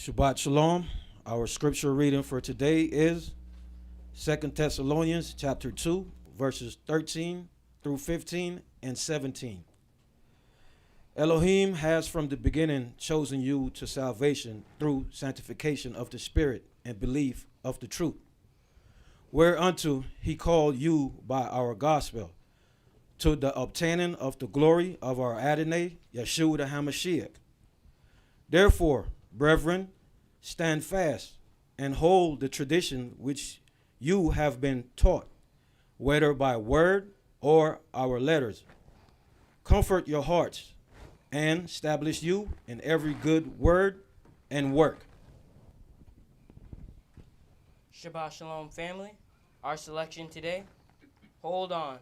Shabbat Shalom. Our scripture reading for today is 2 Thessalonians chapter 2, verses 13 through 15 and 17. Elohim has from the beginning chosen you to salvation through sanctification of the Spirit and belief of the truth, whereunto he called you by our gospel, to the obtaining of the glory of our Adonai, Yeshua the HaMashiach. Therefore, brethren, stand fast and hold the tradition which you have been taught, whether by word or our letters. Comfort your hearts and establish you in every good word and work. Shabbat Shalom, family. Our selection today, Hold On.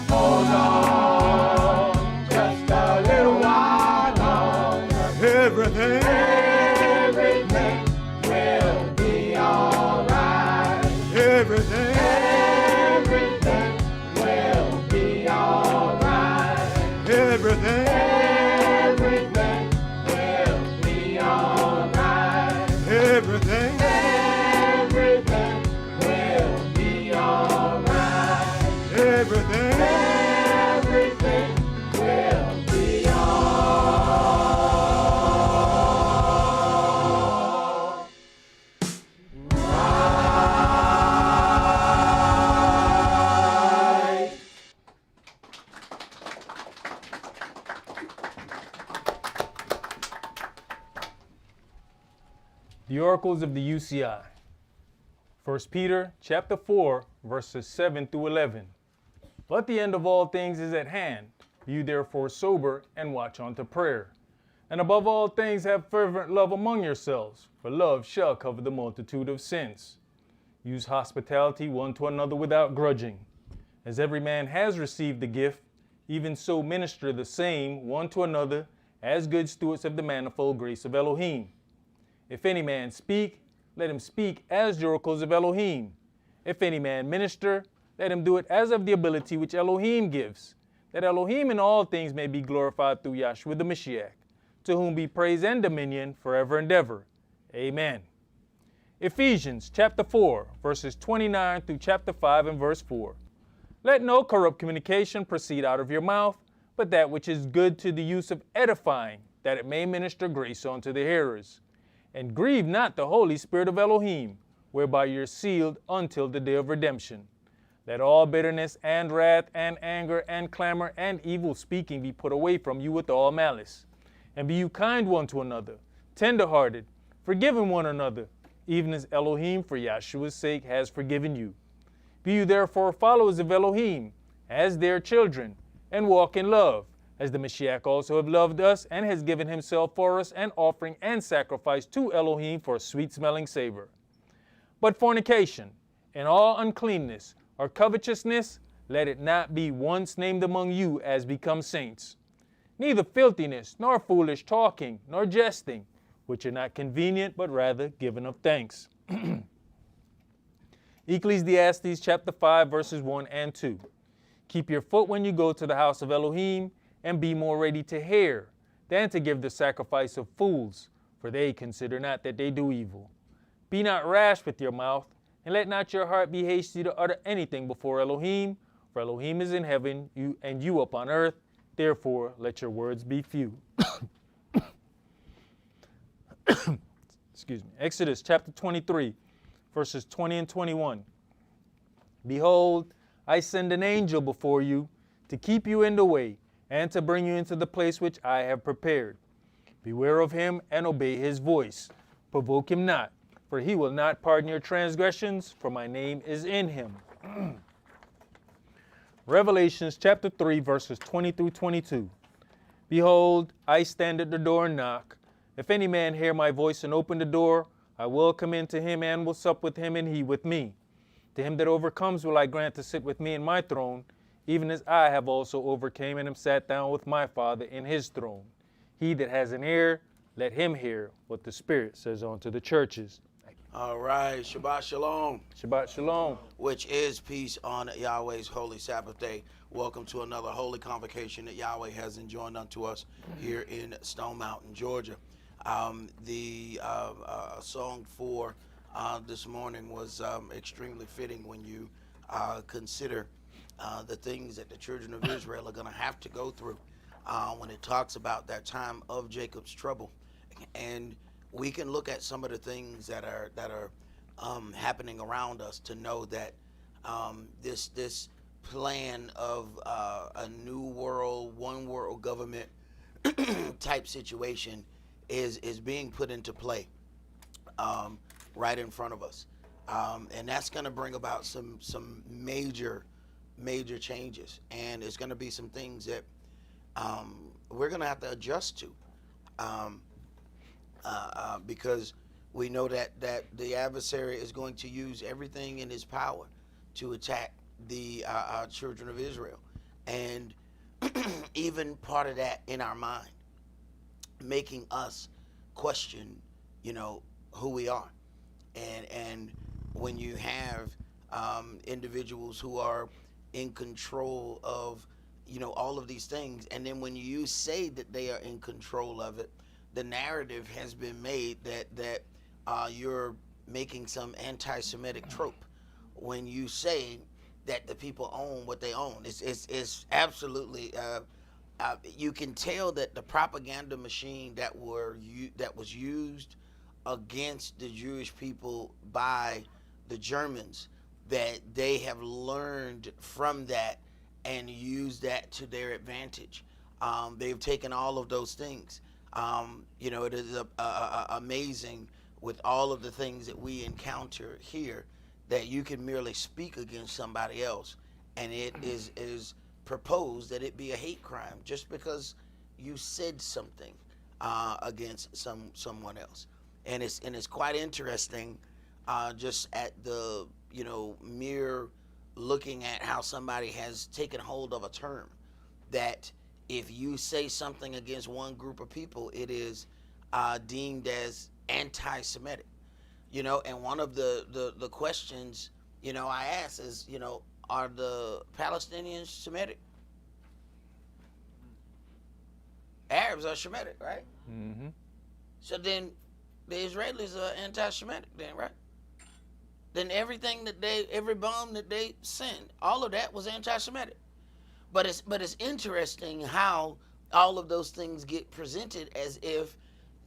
Hold on, just a little while. everything will be alright. Everything. Everything will be alright. Everything. Everything will be alright. The oracles of the UCI. 1 Peter chapter 4, verses 7 through 11. But the end of all things is at hand. Be you therefore sober and watch unto prayer. And above all things have fervent love among yourselves, for love shall cover the multitude of sins. Use hospitality one to another without grudging. As every man has received the gift, even so minister the same one to another as good stewards of the manifold grace of Elohim. If any man speak, let him speak as the oracles of Elohim. If any man minister, let him do it as of the ability which Elohim gives, that Elohim in all things may be glorified through Yahshua the Mashiach, to whom be praise and dominion forever and ever. Amen. Ephesians chapter 4, verses 29 through chapter 5 and verse 4. Let no corrupt communication proceed out of your mouth, but that which is good to the use of edifying, that it may minister grace unto the hearers. And grieve not the Holy Spirit of Elohim, whereby you're sealed until the day of redemption. Let all bitterness and wrath and anger and clamor and evil speaking be put away from you with all malice. And be you kind one to another, tender-hearted, forgiving one another, even as Elohim for Yahshua's sake has forgiven you. Be you therefore followers of Elohim, as their children, and walk in love, as the Mashiach also have loved us and has given himself for us an offering and sacrifice to Elohim for a sweet-smelling savor. But fornication, and all uncleanness, or covetousness, let it not be once named among you as becomes saints. Neither filthiness, nor foolish talking, nor jesting, which are not convenient, but rather given of thanks. Ecclesiastes chapter 5, verses 1 and 2. Keep your foot when you go to the house of Elohim, and be more ready to hear than to give the sacrifice of fools, for they consider not that they do evil. Be not rash with your mouth, and let not your heart be hasty to utter anything before Elohim, for Elohim is in heaven, and you upon earth. Therefore, let your words be few. Excuse me. Exodus chapter 23, verses 20 and 21. Behold, I send an angel before you to keep you in the way, and to bring you into the place which I have prepared. Beware of him and obey his voice. Provoke him not, for he will not pardon your transgressions, for my name is in him. Revelations chapter 3, verses 20 through 22. Behold, I stand at the door and knock. If any man hear my voice and open the door, I will come in to him and will sup with him and he with me. To him that overcomes will I grant to sit with me in my throne, even as I have also overcame and am sat down with my Father in his throne. He that has an ear, let him hear what the Spirit says unto the churches. All right, Shabbat Shalom, Shabbat Shalom. which is peace on Yahweh's holy Sabbath day. Welcome to another holy convocation that Yahweh has enjoined unto us here in Stone Mountain, Georgia. The song for this morning was extremely fitting when you consider the things that the children of Israel are going to have to go through when it talks about that time of Jacob's trouble. And we can look at some of the things that are happening around us to know that this plan of a new world, one world government type situation is being put into play right in front of us, and that's going to bring about some major changes, and it's going to be some things that we're going to have to adjust to, because we know that the adversary is going to use everything in his power to attack the children of Israel, and even part of that in our mind, making us question, who we are, and when you have individuals who are in control of all of these things. And then when you say that they are in control of it, the narrative has been made that you're making some anti-Semitic trope when you say that the people own what they own. It's absolutely. You can tell that the propaganda machine that was used against the Jewish people by the Germans, that they have learned from that and used that to their advantage. They've taken all of those things. It is amazing with all of the things that we encounter here, that you can merely speak against somebody else, and it is proposed that it be a hate crime just because you said something against someone else. And it's quite interesting, just at the mere looking at how somebody has taken hold of a term, that if you say something against one group of people, it is deemed as anti-Semitic. And one of the questions I ask is, are the Palestinians Semitic? Arabs are Semitic, right? Mm-hmm. So then the Israelis are anti-Semitic then, right? Then every bomb that they sent, all of that was anti-Semitic. But it's interesting how all of those things get presented as if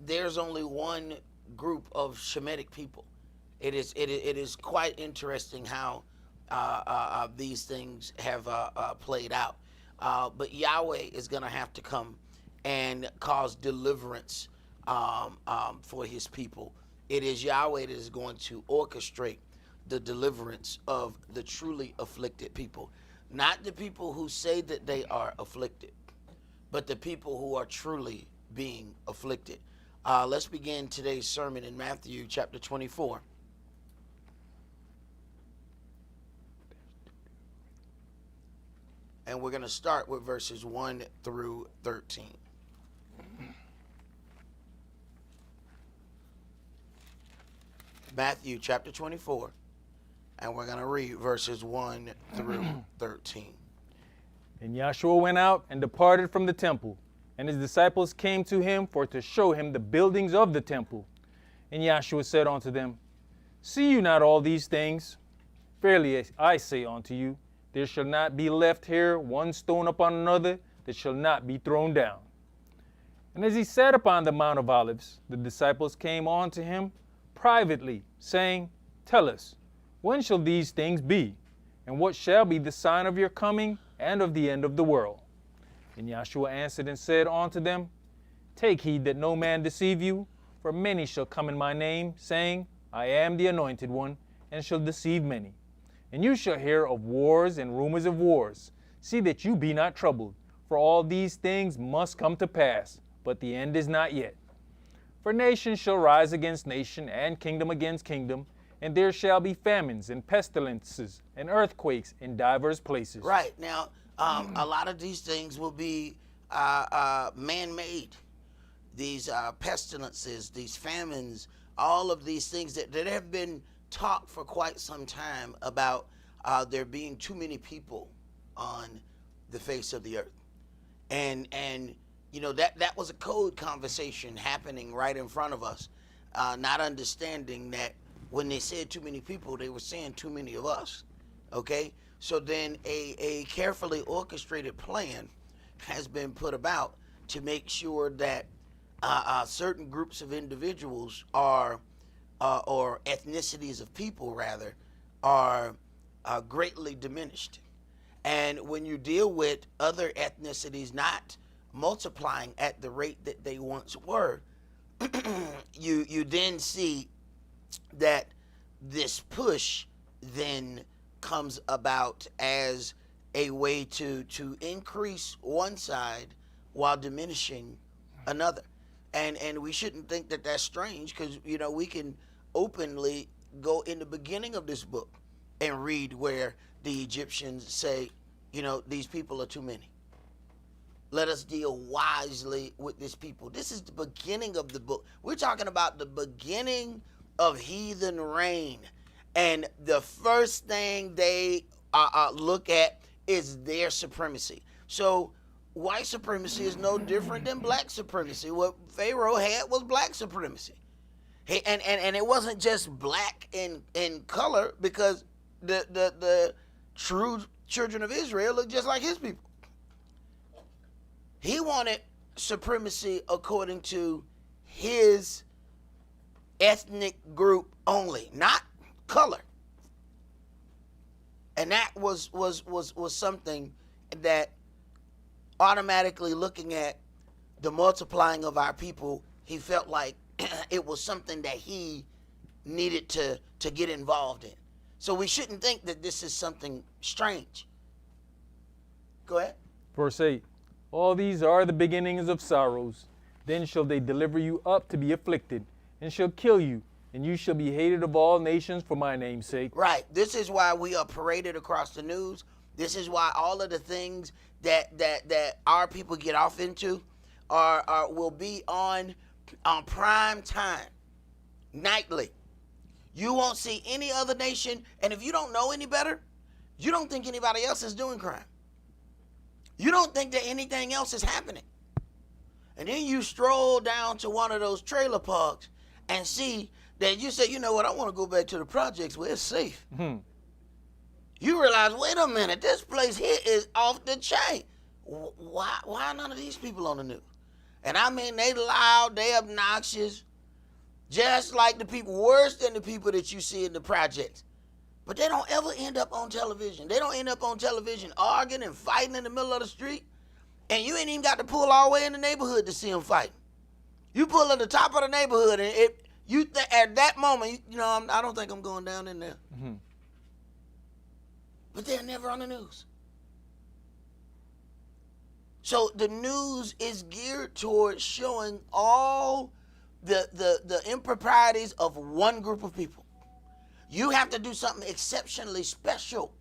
there's only one group of Shemitic people. It is quite interesting how these things have played out. But Yahweh is going to have to come and cause deliverance for his people. It is Yahweh that is going to orchestrate the deliverance of the truly afflicted people. Not the people who say that they are afflicted, but the people who are truly being afflicted. Let's begin today's sermon in Matthew chapter 24. And we're going to start with verses 1 through 13. Matthew chapter 24. And we're going to read verses 1 through 13. And Yahshua went out and departed from the temple, and his disciples came to him for to show him the buildings of the temple. And Yahshua said unto them, See you not all these things? Verily I say unto you, there shall not be left here one stone upon another that shall not be thrown down. And as he sat upon the Mount of Olives, the disciples came on to him privately, saying, Tell us, when shall these things be? And what shall be the sign of your coming and of the end of the world? And Yahshua answered and said unto them, Take heed that no man deceive you, for many shall come in my name, saying, I am the anointed one, and shall deceive many. And you shall hear of wars and rumors of wars. See that you be not troubled, for all these things must come to pass, but the end is not yet. For nation shall rise against nation, and kingdom against kingdom, and there shall be famines and pestilences and earthquakes in divers places. Right. Now, a lot of these things will be man-made. These pestilences, these famines, all of these things that have been taught for quite some time about there being too many people on the face of the earth. And that was a code conversation happening right in front of us, not understanding that when they said too many people, they were saying too many of us. Okay? So then a carefully orchestrated plan has been put about to make sure that certain groups of individuals are, or ethnicities of people rather, are greatly diminished. And when you deal with other ethnicities not multiplying at the rate that they once were, you then see that this push then comes about as a way to increase one side while diminishing another. And we shouldn't think that that's strange, because we can openly go in the beginning of this book and read where the Egyptians say, these people are too many. Let us deal wisely with this people. This is the beginning of the book. We're talking about the beginning of heathen reign. And the first thing they look at is their supremacy. So white supremacy is no different than black supremacy. What Pharaoh had was black supremacy. And it wasn't just black in color, because the true children of Israel look just like his people. He wanted supremacy according to his ethnic group only, not color. And that was something that, automatically looking at the multiplying of our people, he felt like it was something that he needed to get involved in. So we shouldn't think that this is something strange. Go ahead. Verse 8, all these are the beginnings of sorrows. Then shall they deliver you up to be afflicted, and shall kill you, and you shall be hated of all nations for my name's sake. Right. This is why we are paraded across the news. This is why all of the things that our people get off into will be on prime time, nightly. You won't see any other nation, and if you don't know any better, you don't think anybody else is doing crime. You don't think that anything else is happening. And then you stroll down to one of those trailer parks and see that you say, you know what, I want to go back to the projects where it's safe. You realize, wait a minute, this place here is off the chain. Why are none of these people on the news? And I mean, they loud, they obnoxious, just like the people, worse than the people that you see in the projects. But they don't ever end up on television. They don't end up on television arguing and fighting in the middle of the street. And you ain't even got to pull all the way in the neighborhood to see them fighting. You pull at the top of the neighborhood, and at that moment, I don't think I'm going down in there. But they're never on the news. So the news is geared towards showing all the improprieties of one group of people. You have to do something exceptionally special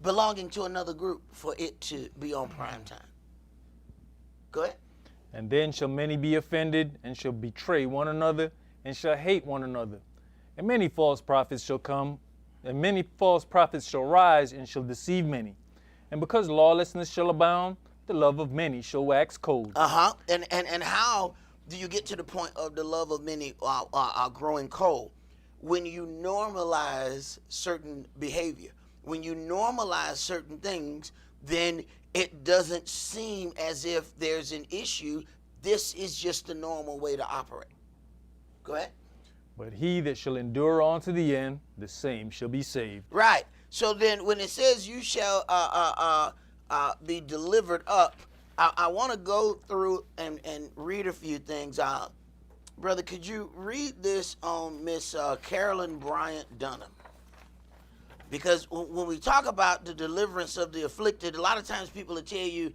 belonging to another group for it to be on prime time. Go ahead. And then shall many be offended, and shall betray one another, and shall hate one another. And many false prophets shall come, and many false prophets shall rise, and shall deceive many. And because lawlessness shall abound, the love of many shall wax cold. And how do you get to the point of the love of many growing cold? When you normalize certain behavior, when you normalize certain things, then it doesn't seem as if there's an issue. This is just the normal way to operate. Go ahead. But he that shall endure unto the end, the same shall be saved. Right. So then when it says you shall be delivered up, I want to go through and read a few things. Brother, could you read this on Miss Carolyn Bryant Dunham? Because when we talk about the deliverance of the afflicted, a lot of times people will tell you,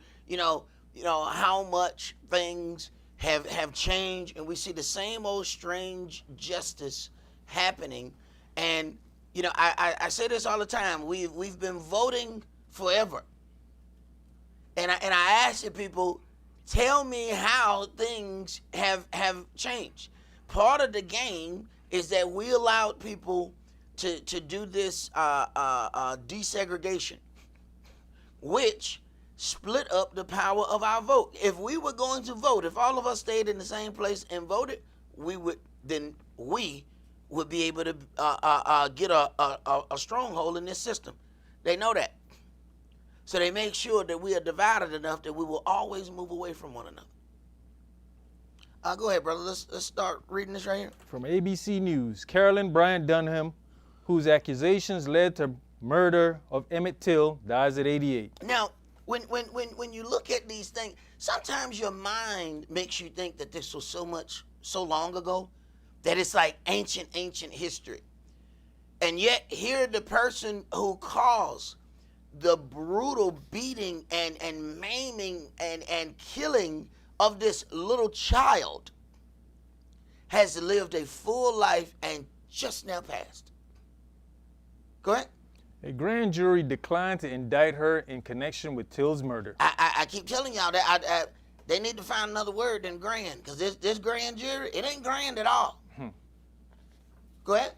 how much things have changed, and we see the same old strange justice happening. And I say this all the time. We've been voting forever, and I ask the people, tell me how things have changed. Part of the game is that we allowed people to do this desegregation, which split up the power of our vote. If we were going to vote, if all of us stayed in the same place and voted, we would be able to get a stronghold in this system. They know that. So they make sure that we are divided enough that we will always move away from one another. Go ahead, brother. Let's start reading this right here. From ABC News, Carolyn Bryant Dunham, whose accusations led to murder of Emmett Till, dies at 88. Now, when you look at these things, sometimes your mind makes you think that this was so long ago, that it's like ancient history. And yet here the person who caused the brutal beating and maiming and killing of this little child has lived a full life and just now passed. Go ahead. A grand jury declined to indict her in connection with Till's murder. I keep telling y'all that they need to find another word than grand, because this grand jury, it ain't grand at all. Go ahead.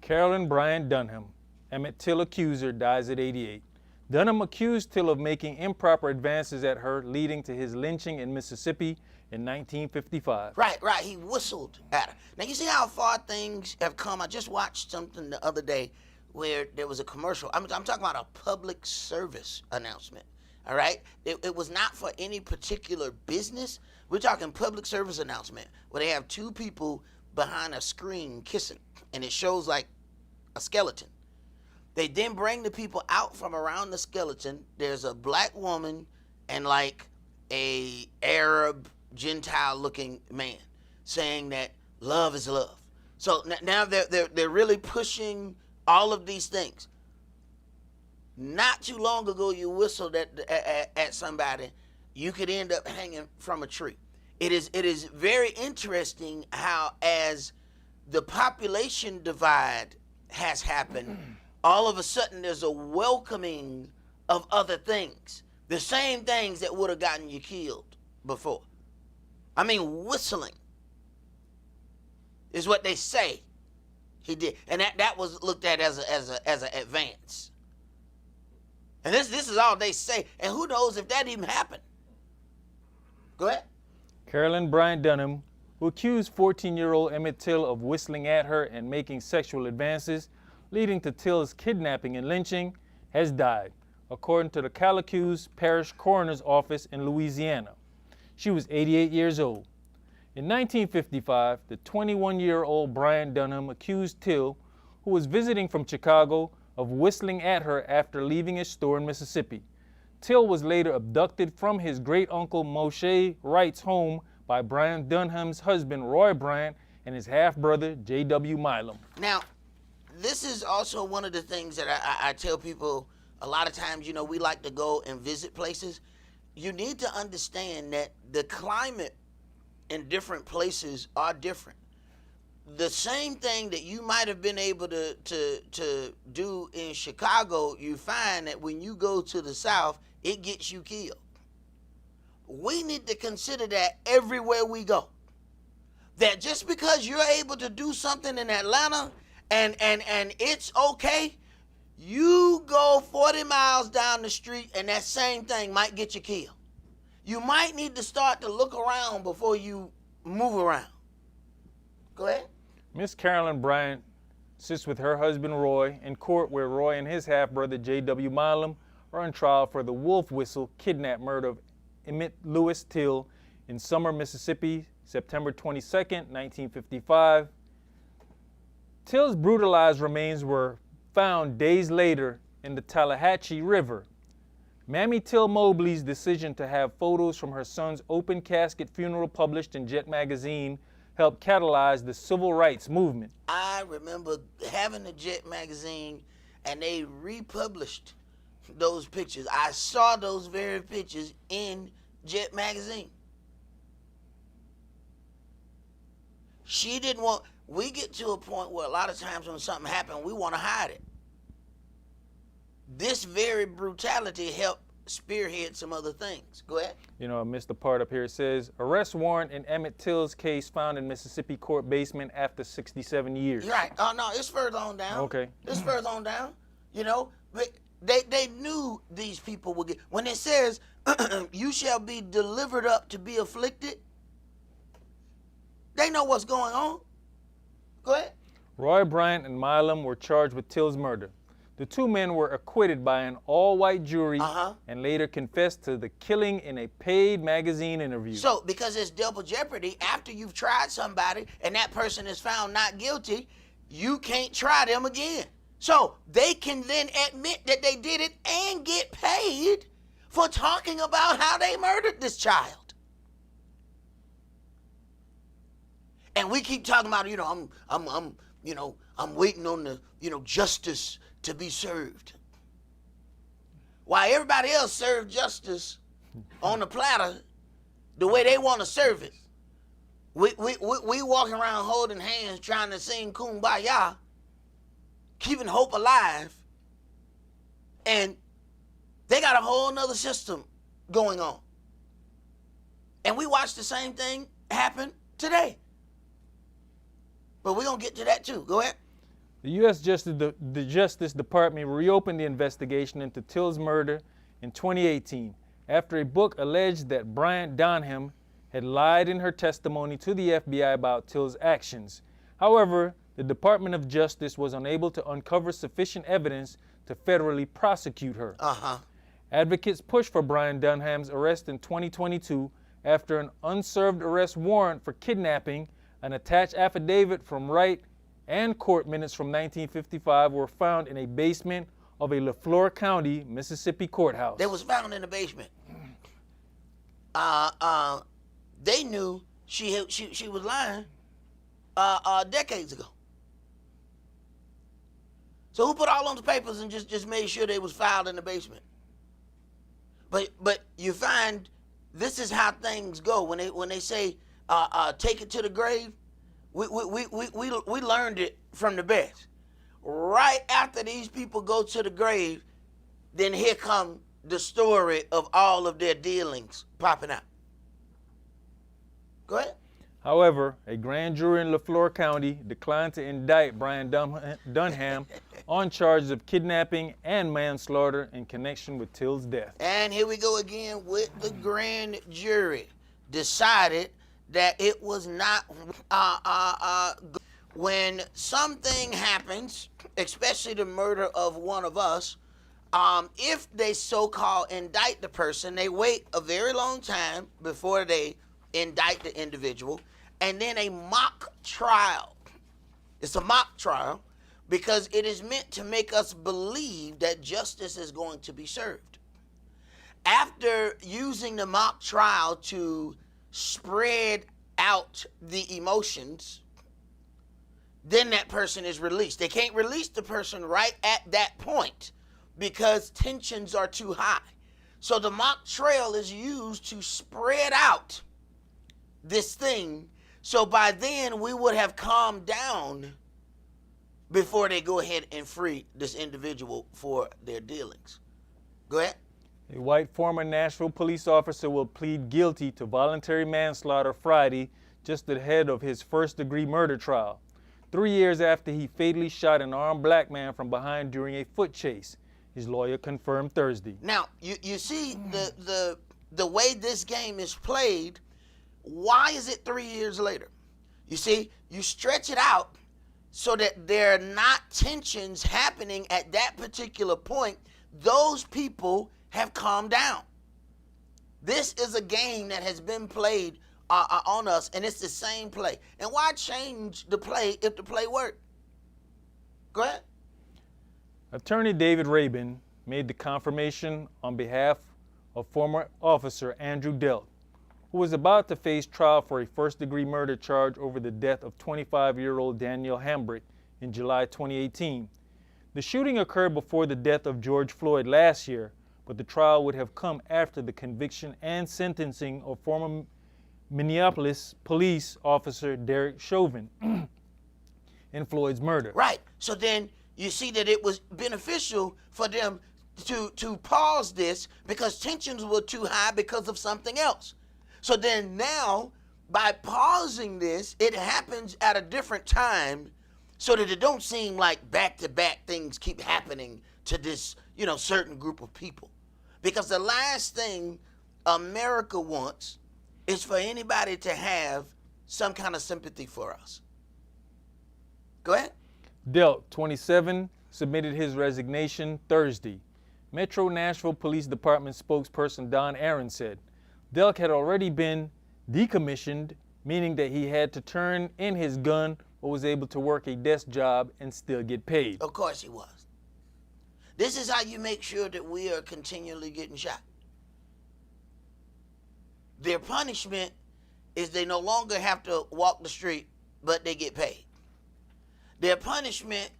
Carolyn Bryant Dunham, Emmett Till accuser, dies at 88. Dunham accused Till of making improper advances at her, leading to his lynching in Mississippi in 1955. Right. He whistled at her. Now, you see how far things have come? I just watched something the other day where there was a commercial. I'm talking about a public service announcement, all right? It was not for any particular business. We're talking public service announcement where they have two people behind a screen kissing, and it shows like a skeleton. They then bring the people out from around the skeleton. There's a black woman and like a Arab Gentile looking man saying that love is love. So now they're really pushing all of these things. Not too long ago, you whistled at somebody, you could end up hanging from a tree. It is very interesting how, as the population divide has happened, all of a sudden there's a welcoming of other things. The same things that would have gotten you killed before. I mean, whistling is what they say he did. And that was looked at as an advance. And this is all they say. And who knows if that even happened. Go ahead. Carolyn Bryant Dunham, who accused 14-year-old Emmett Till of whistling at her and making sexual advances, leading to Till's kidnapping and lynching, has died, according to the Calacuse Parish Coroner's Office in Louisiana. She was 88 years old. In 1955, the 21-year-old Bryant Dunham accused Till, who was visiting from Chicago, of whistling at her after leaving a store in Mississippi. Till was later abducted from his great-uncle Moshe Wright's home by Bryant Dunham's husband Roy Bryant and his half-brother J.W. Milam. Now, this is also one of the things that I tell people a lot of times, you know, we like to go and visit places. You need to understand that the climate in different places are different. The same thing that you might have been able to do in Chicago, you find that when you go to the South, it gets you killed. We need to consider that everywhere we go. That just because you're able to do something in Atlanta and it's okay, you go 40 miles down the street and that same thing might get you killed. You might need to start to look around before you move around. Go ahead. Miss Carolyn Bryant sits with her husband Roy in court where Roy and his half-brother J.W. Milam are on trial for the wolf whistle kidnap murder of Emmett Lewis Till in Summer, Mississippi, September 22nd, 1955. Till's brutalized remains were found days later in the Tallahatchie River. Mammy Till Mobley's decision to have photos from her son's open casket funeral published in Jet magazine helped catalyze the civil rights movement. I remember having the Jet magazine and they republished those pictures. I saw those very pictures in Jet magazine. She didn't want, we get to a point where a lot of times when something happens, we want to hide it. This very brutality helped spearhead some other things. Go ahead. You know, I missed the part up here. It says, arrest warrant in Emmett Till's case found in Mississippi court basement after 67 years. Right. Oh, no, it's further on down. Okay. It's further on down. You know, but they knew these people would get, when it says, you shall be delivered up to be afflicted, they know what's going on. Go ahead. Roy Bryant and Milam were charged with Till's murder. The two men were acquitted by an all-white jury and later confessed to the killing in a paid magazine interview. So, because it's double jeopardy, after you've tried somebody and that person is found not guilty, you can't try them again. So, they can then admit that they did it and get paid for talking about how they murdered this child. And we keep talking about, you know, I'm waiting on the, justice to be served. While everybody else served justice on the platter the way they want to serve it. We walking around holding hands trying to sing Kumbaya, keeping hope alive, and they got a whole nother system going on. And we watch the same thing happen today. But we're going to get to that too. Go ahead. The U.S. the Justice Department reopened the investigation into Till's murder in 2018 after a book alleged that Bryant Donham had lied in her testimony to the FBI about Till's actions. However, the Department of Justice was unable to uncover sufficient evidence to federally prosecute her. Advocates pushed for Brian Dunham's arrest in 2022 after an unserved arrest warrant for kidnapping, an attached affidavit from Wright, and court minutes from 1955 were found in a basement of a Leflore County, Mississippi courthouse. They was found in the basement. They knew she was lying decades ago. So who put all those papers and just made sure they was filed in the basement? But you find this is how things go when they say take it to the grave. We learned it from the best. Right after these people go to the grave, then here come the story of all of their dealings popping out. Go ahead. However, a grand jury in Leflore County declined to indict Brian Dunham on charges of kidnapping and manslaughter in connection with Till's death. And here we go again with the grand jury. Decided that it was not when something happens, especially the murder of one of us, if they so-called indict the person, they wait a very long time before they indict the individual, and then a mock trial. It's a mock trial because it is meant to make us believe that justice is going to be served. After using the mock trial to spread out the emotions, then that person is released. They can't release the person right at that point because tensions are too high. So the mock trial is used to spread out this thing, so by then we would have calmed down before they go ahead and free this individual for their dealings. Go ahead. A white former Nashville police officer will plead guilty to voluntary manslaughter Friday, just ahead of his first-degree murder trial, 3 years after he fatally shot an armed black man from behind during a foot chase, his lawyer confirmed Thursday. Now, you see the way this game is played. Why is it 3 years later? You see, you stretch it out so that there are not tensions happening at that particular point. Those people have calmed down. This is a game that has been played on us, and it's the same play. And why change the play if the play worked? Go ahead. Attorney David Rabin made the confirmation on behalf of former officer Andrew Delt, who was about to face trial for a first-degree murder charge over the death of 25-year-old Daniel Hambrick in July 2018. The shooting occurred before the death of George Floyd last year, but the trial would have come after the conviction and sentencing of former Minneapolis police officer Derek Chauvin in Floyd's murder. Right. So then you see that it was beneficial for them to pause this because tensions were too high because of something else. So then now, by pausing this, it happens at a different time so that it don't seem like back-to-back things keep happening to this, certain group of people. Because the last thing America wants is for anybody to have some kind of sympathy for us. Go ahead. Delt, 27, submitted his resignation Thursday. Metro Nashville Police Department spokesperson Don Aaron said, Delk had already been decommissioned, meaning that he had to turn in his gun but was able to work a desk job and still get paid. Of course he was. This is how you make sure that we are continually getting shot. Their punishment is they no longer have to walk the street, but they get paid. Their punishment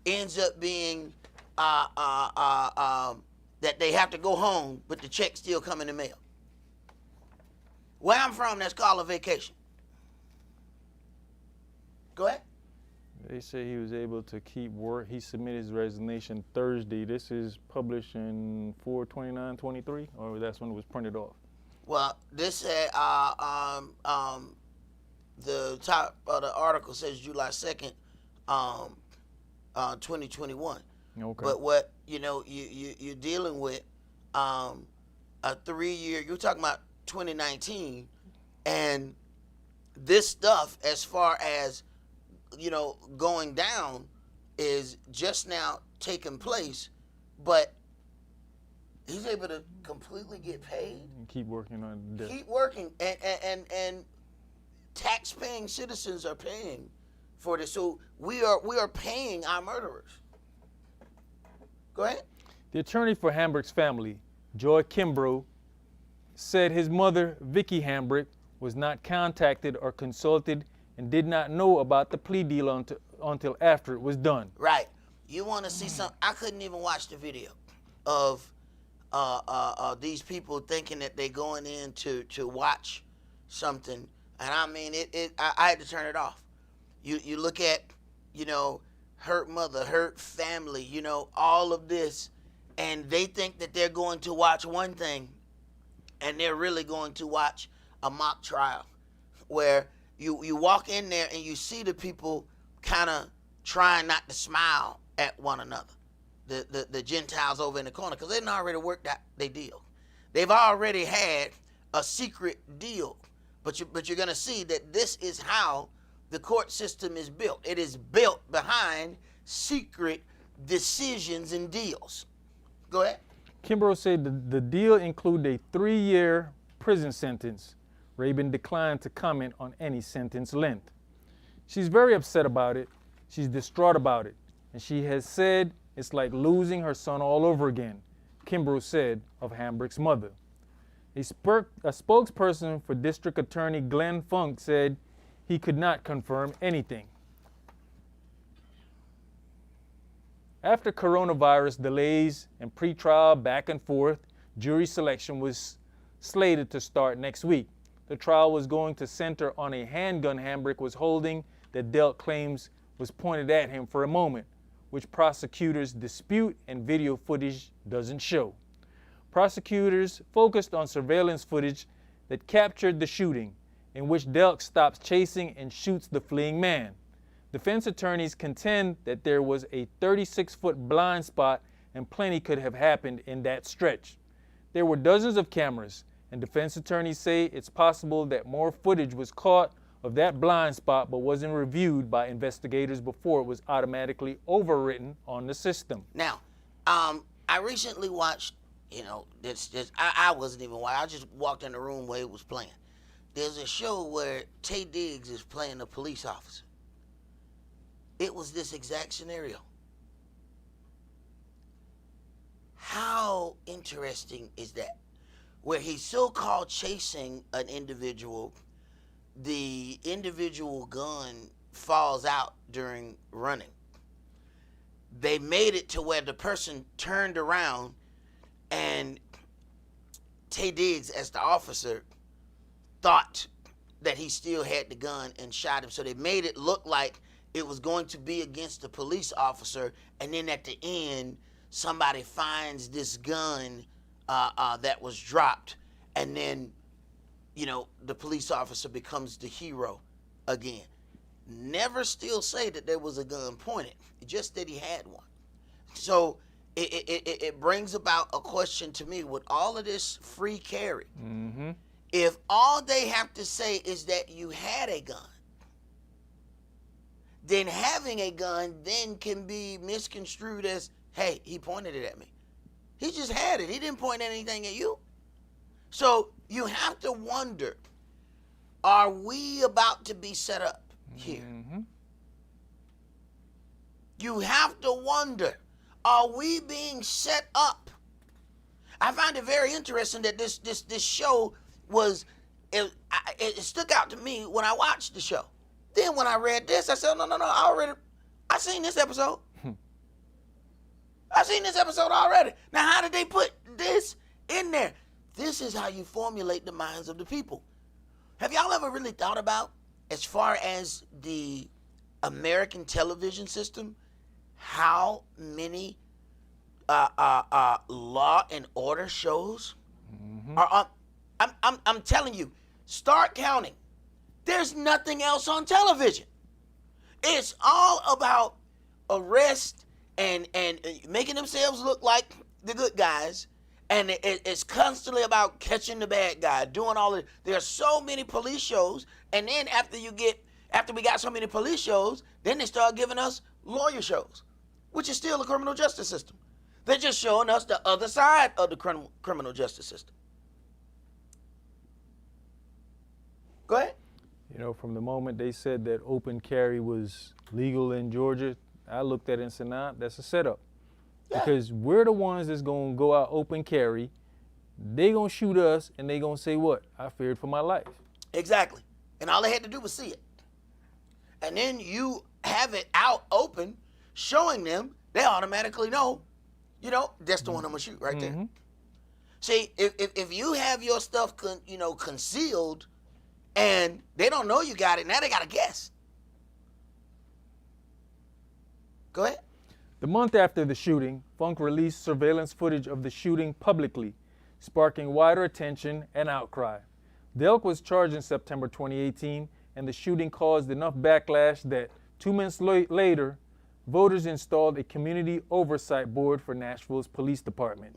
ends up being that they have to go home, but the check still come in the mail. Where I'm from, that's called a vacation. Go ahead. They say he was able to keep work. He submitted his resignation Thursday. This is published in 4/29/23, or that's when it was printed off. Well, this said the top of the article says July 2nd. 2021. Okay. But what you're dealing with a 3-year. You're talking about 2019, and this stuff, as far as going down, is just now taking place. But he's able to completely get paid. And keep working on the debt. Keep working, and tax-paying citizens are paying for this. So we are paying our murderers. Go ahead. The attorney for Hambrick's family, Joy Kimbrough, said his mother, Vicky Hambrick, was not contacted or consulted and did not know about the plea deal until after it was done. Right. You want to see something? I couldn't even watch the video of these people thinking that they're going in to watch something, and I mean I had to turn it off. You look at hurt mother, hurt family, all of this, and they think that they're going to watch one thing, and they're really going to watch a mock trial where you walk in there and you see the people kind of trying not to smile at one another, the Gentiles over in the corner, because they've already worked out their deal. They've already had a secret deal, but you're going to see that this is how the court system is built. It is built behind secret decisions and deals. Go ahead. Kimbrough said the deal included a 3-year prison sentence. Rabin declined to comment on any sentence length. She's very upset about it. She's distraught about it. And she has said it's like losing her son all over again, Kimbrough said of Hambrick's mother. A spokesperson for District Attorney Glenn Funk said he could not confirm anything. After coronavirus delays and pretrial back and forth, jury selection was slated to start next week. The trial was going to center on a handgun Hambrick was holding that Delk claims was pointed at him for a moment, which prosecutors dispute and video footage doesn't show. Prosecutors focused on surveillance footage that captured the shooting, in which Delk stops chasing and shoots the fleeing man. Defense attorneys contend that there was a 36-foot blind spot and plenty could have happened in that stretch. There were dozens of cameras, and defense attorneys say it's possible that more footage was caught of that blind spot but wasn't reviewed by investigators before it was automatically overwritten on the system. Now, I recently watched, I wasn't even watching. I just walked in the room where it was playing. There's a show where Tay Diggs is playing a police officer. It was this exact scenario. How interesting is that? Where he's so-called chasing an individual, the individual gun falls out during running. They made it to where the person turned around and Tay Diggs, as the officer, thought that he still had the gun and shot him. So they made it look like it was going to be against the police officer, and then at the end, somebody finds this gun that was dropped, and then, the police officer becomes the hero again. Never still say that there was a gun pointed, just that he had one. So it brings about a question to me with all of this free carry. Mm-hmm. If all they have to say is that you had a gun, then having a gun then can be misconstrued as, hey, he pointed it at me. He just had it. He didn't point anything at you. So you have to wonder, are we about to be set up here? Mm-hmm. You have to wonder, are we being set up? I find it very interesting that this show was, it stuck out to me when I watched the show. Then when I read this, I said, no, I seen this episode. I seen this episode already. Now, how did they put this in there? This is how you formulate the minds of the people. Have y'all ever really thought about, as far as the American television system, how many law and order shows are on? I'm telling you, start counting. There's nothing else on television. It's all about arrest and making themselves look like the good guys, and it's constantly about catching the bad guy, doing all of it. There are so many police shows, and then after we got so many police shows, then they start giving us lawyer shows, which is still the criminal justice system. They're just showing us the other side of the criminal justice system. Go ahead. You know, from the moment they said that open carry was legal in Georgia, I looked at it and said, nah, that's a setup. Yeah. Because we're the ones that's going to go out open carry. They going to shoot us, and they going to say what? I feared for my life. Exactly. And all they had to do was see it. And then you have it out open, showing them, they automatically know, that's the one I'm going to shoot right there. See, if you have your stuff, concealed, and they don't know you got it, now they got to guess. Go ahead. The month after the shooting, Funk released surveillance footage of the shooting publicly, sparking wider attention and outcry. Delk was charged in September 2018, and the shooting caused enough backlash that 2 months later, voters installed a community oversight board for Nashville's police department.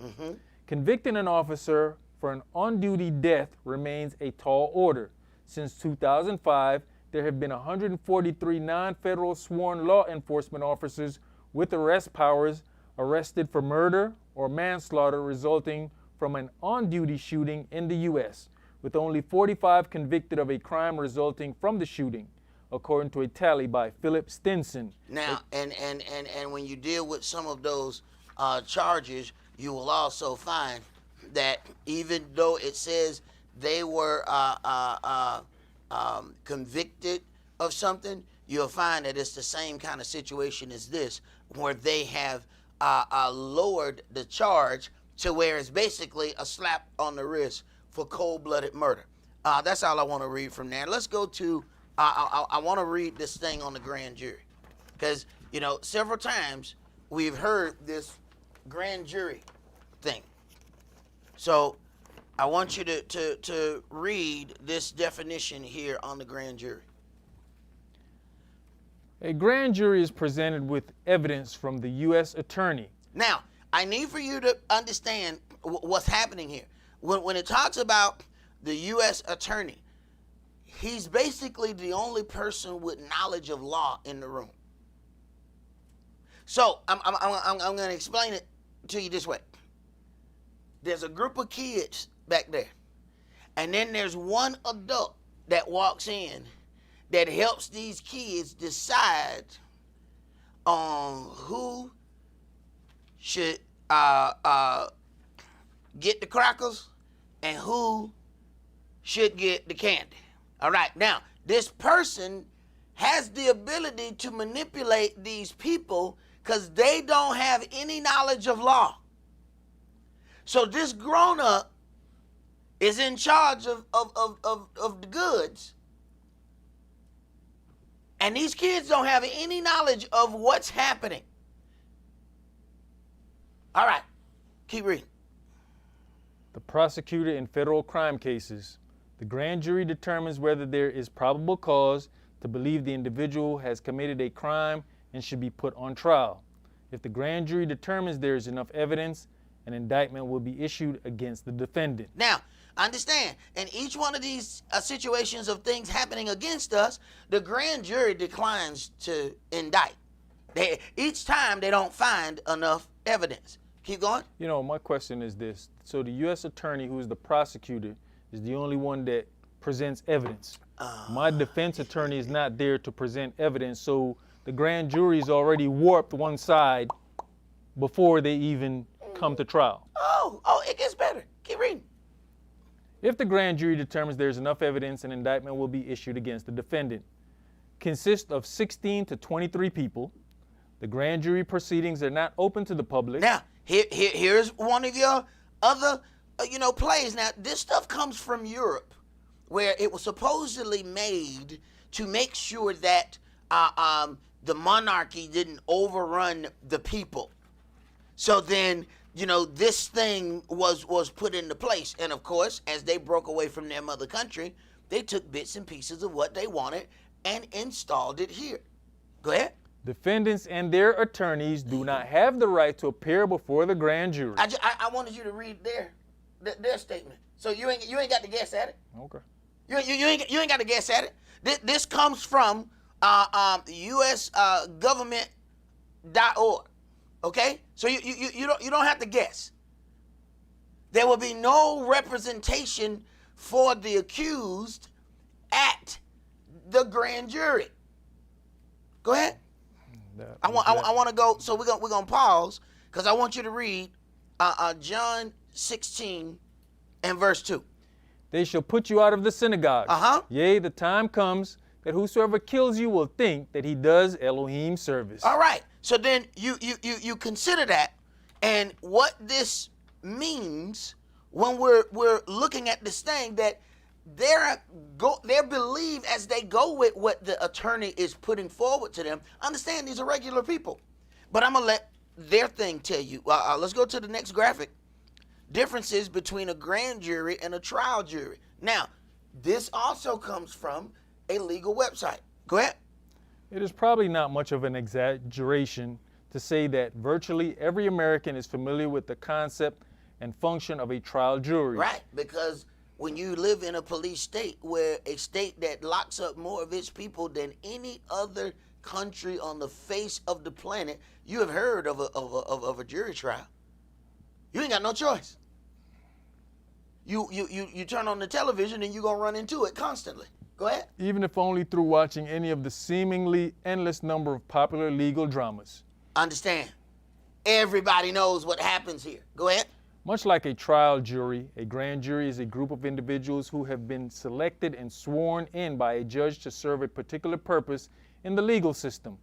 Convicting an officer for an on-duty death remains a tall order. Since 2005, there have been 143 non-federal sworn law enforcement officers with arrest powers arrested for murder or manslaughter resulting from an on-duty shooting in the U.S., with only 45 convicted of a crime resulting from the shooting, according to a tally by Philip Stinson. Now, and when you deal with some of those charges, you will also find that even though it says they were convicted of something, you'll find that it's the same kind of situation as this, where they have lowered the charge to where it's basically a slap on the wrist for cold-blooded murder. That's all I want to read from there. Let's go to, I want to read this thing on the grand jury. Because, several times we've heard this grand jury thing. So I want you to read this definition here on the grand jury. A grand jury is presented with evidence from the U.S. attorney. Now, I need for you to understand what's happening here. When it talks about the U.S. attorney, he's basically the only person with knowledge of law in the room. So I'm going to explain it to you this way. There's a group of kids back there, and then there's one adult that walks in that helps these kids decide on who should get the crackers and who should get the candy. All right, now, this person has the ability to manipulate these people because they don't have any knowledge of law. So this grown-up is in charge of the goods, and these kids don't have any knowledge of what's happening. All right, keep reading. The prosecutor in federal crime cases, the grand jury determines whether there is probable cause to believe the individual has committed a crime and should be put on trial. If the grand jury determines there is enough evidence, an indictment will be issued against the defendant. Now, understand, in each one of these situations of things happening against us, the grand jury declines to indict. Each time they don't find enough evidence. Keep going. My question is this. So the U.S. attorney, who is the prosecutor, is the only one that presents evidence. My defense attorney is not there to present evidence, so the grand jury is already warped one side before they even come to trial. Oh, it gets better. Keep reading. If the grand jury determines there's enough evidence, an indictment will be issued against the defendant. Consists of 16 to 23 people. The grand jury proceedings are not open to the public. Now, here's one of your other, plays. Now, this stuff comes from Europe, where it was supposedly made to make sure that the monarchy didn't overrun the people. So then, this thing was put into place. And of course, as they broke away from their mother country, they took bits and pieces of what they wanted and installed it here. Go ahead. Defendants and their attorneys do not have the right to appear before the grand jury. I wanted you to read their statement. So you ain't got to guess at it. Okay. You ain't got to guess at it. This comes from U.S. government.org. Okay, so you don't have to guess. There will be no representation for the accused at the grand jury. Go ahead. I want to go. So we're gonna pause because I want you to read John 16 and verse 2. They shall put you out of the synagogue. Uh-huh. Yea, the time comes that whosoever kills you will think that he does Elohim service. All right. So then you consider that, and what this means when we're looking at this thing, that they're believe as they go with what the attorney is putting forward to them. Understand, these are regular people, but I'm gonna let their thing tell you. Let's go to the next graphic. Differences between a grand jury and a trial jury. Now, this also comes from a legal website. Go ahead. It is probably not much of an exaggeration to say that virtually every American is familiar with the concept and function of a trial jury. Right, because when you live in a police state, where a state that locks up more of its people than any other country on the face of the planet, you have heard of a jury trial. You ain't got no choice. You turn on the television and you're gonna run into it constantly. Go ahead. Even if only through watching any of the seemingly endless number of popular legal dramas. Understand, everybody knows what happens here. Go ahead. Much like a trial jury, a grand jury is a group of individuals who have been selected and sworn in by a judge to serve a particular purpose in the legal system.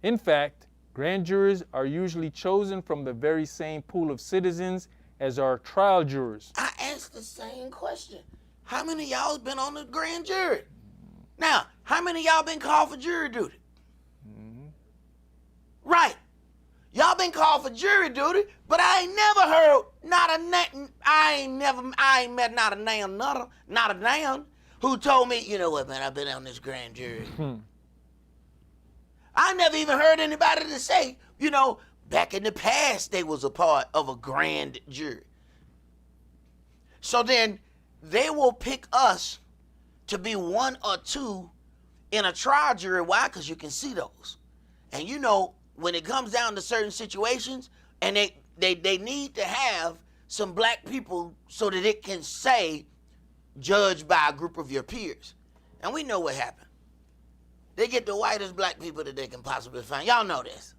In fact, grand juries are usually chosen from the very same pool of citizens as are trial jurors. I asked the same question. How many of y'all been on the grand jury? Now, how many of y'all been called for jury duty? Right. Y'all been called for jury duty, but I ain't never heard I ain't met not a damn who told me, you know what, man, I've been on this grand jury. I never even heard anybody to say, you know, back in the past they was a part of a grand jury. So then they will pick us to be one or two in a trial jury. Why? Because you can see those. And you know, when it comes down to certain situations, and they need to have some black people so that it can say, judged by a group of your peers. And we know what happened. They get the whitest black people that they can possibly find. Y'all know this.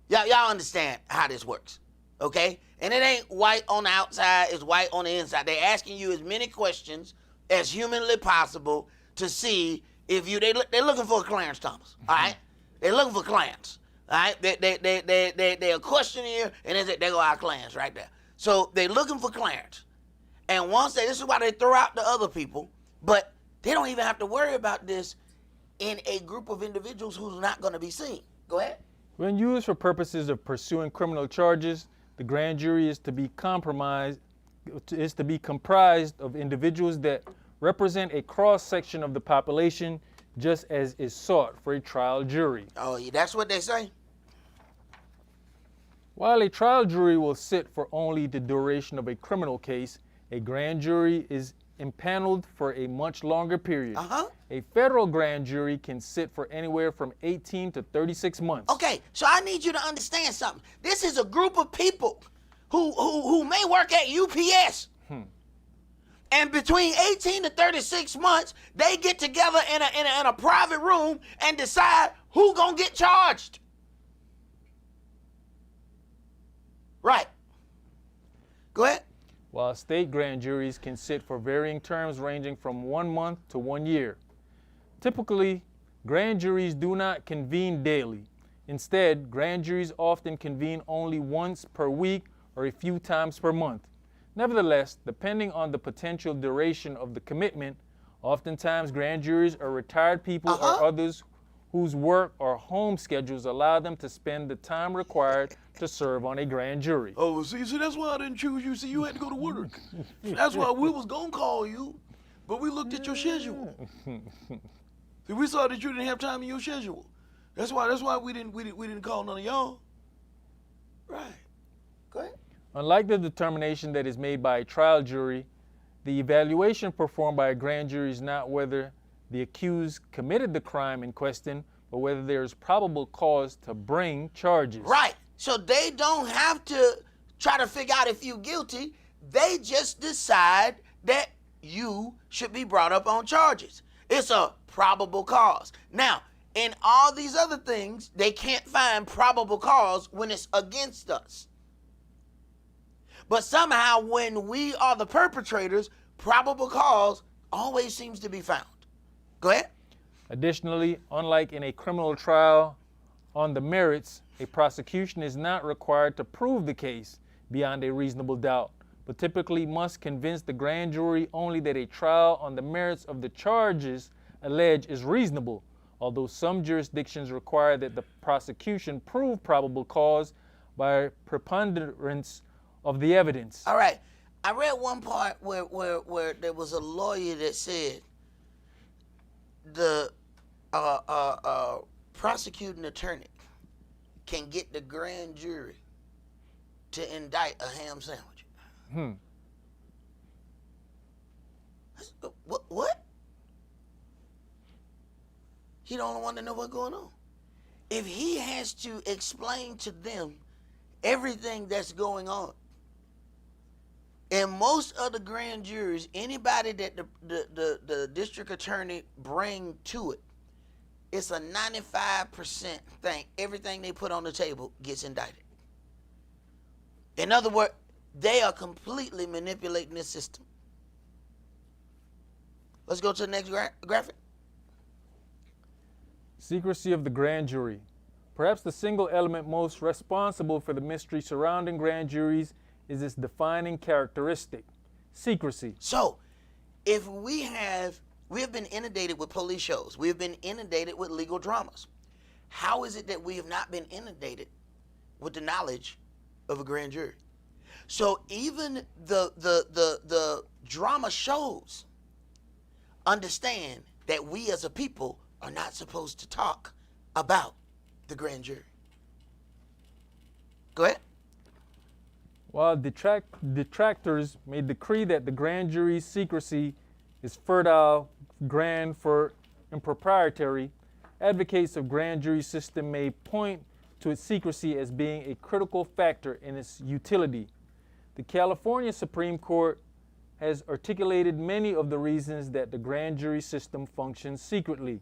Y'all understand how this works, okay? And it ain't white on the outside, it's white on the inside. They're asking you as many questions as humanly possible to see if they're looking for a Clarence Thomas, all right? They're looking for Clarence, all right? They're questioning you, and they go our Clarence right there. So they're looking for Clarence. And once this is why they throw out the other people, but they don't even have to worry about this in a group of individuals who's not going to be seen. Go ahead. When used for purposes of pursuing criminal charges, the grand jury is to be comprised of individuals that represent a cross-section of the population, just as is sought for a trial jury. Oh, that's what they say? While a trial jury will sit for only the duration of a criminal case, a grand jury is impaneled for a much longer period. A federal grand jury can sit for anywhere from 18 to 36 months. Okay, so I need you to understand something. This is a group of people who may work at UPS. And between 18 to 36 months, they get together in a private room and decide who gonna get charged. Right. Go ahead. While state grand juries can sit for varying terms ranging from 1 month to 1 year. Typically, grand juries do not convene daily. Instead, grand juries often convene only once per week or a few times per month. Nevertheless, depending on the potential duration of the commitment, oftentimes grand juries are retired people or others whose work or home schedules allow them to spend the time required to serve on a grand jury. Oh, see, that's why I didn't choose you. See, you had to go to work. That's why we was gonna call you, but we looked at your schedule. See, we saw that you didn't have time in your schedule. That's why we didn't call none of y'all. Right. Go ahead. Unlike the determination that is made by a trial jury, the evaluation performed by a grand jury is not whether the accused committed the crime in question, but whether there is probable cause to bring charges. Right. So they don't have to try to figure out if you're guilty. They just decide that you should be brought up on charges. It's a probable cause. Now, in all these other things, they can't find probable cause when it's against us. But somehow when we are the perpetrators, probable cause always seems to be found. Go ahead. Additionally, unlike in a criminal trial on the merits, a prosecution is not required to prove the case beyond a reasonable doubt, but typically must convince the grand jury only that a trial on the merits of the charges alleged is reasonable, although some jurisdictions require that the prosecution prove probable cause by preponderance of the evidence. All right. I read one part where there was a lawyer that said the prosecuting attorney can get the grand jury to indict a ham sandwich. What? He the only one that know what's going on. If he has to explain to them everything that's going on, in most of the grand juries, anybody that the district attorney bring to it, it's a 95% thing. Everything they put on the table gets indicted. In other words, they are completely manipulating the system. Let's go to the next graphic. Secrecy of the grand jury. Perhaps the single element most responsible for the mystery surrounding grand juries is its defining characteristic, secrecy. So, if we have been inundated with police shows, we have been inundated with legal dramas. How is it that we have not been inundated with the knowledge of a grand jury? So even the drama shows understand that we as a people are not supposed to talk about the grand jury. Go ahead. While detractors may decree that the grand jury's secrecy is fertile ground for impropriety, advocates of grand jury system may point to its secrecy as being a critical factor in its utility. The California Supreme Court has articulated many of the reasons that the grand jury system functions secretly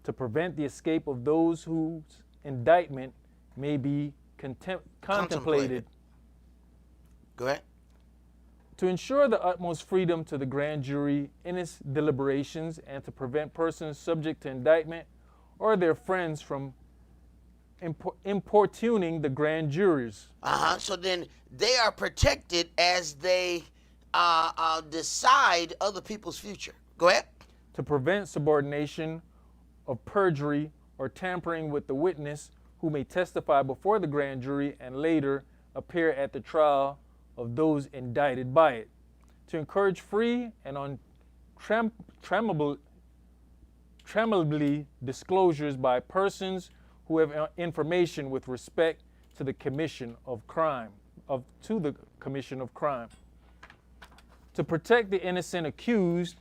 to prevent the escape of those whose indictment may be contemplated. Go ahead. To ensure the utmost freedom to the grand jury in its deliberations and to prevent persons subject to indictment or their friends from importuning the grand jurors. So then they are protected as they decide other people's future. Go ahead. To prevent subordination of perjury or tampering with the witness who may testify before the grand jury and later appear at the trial of those indicted by it. To encourage free and untrammably disclosures by persons who have information with respect to the commission of crime, To protect the innocent accused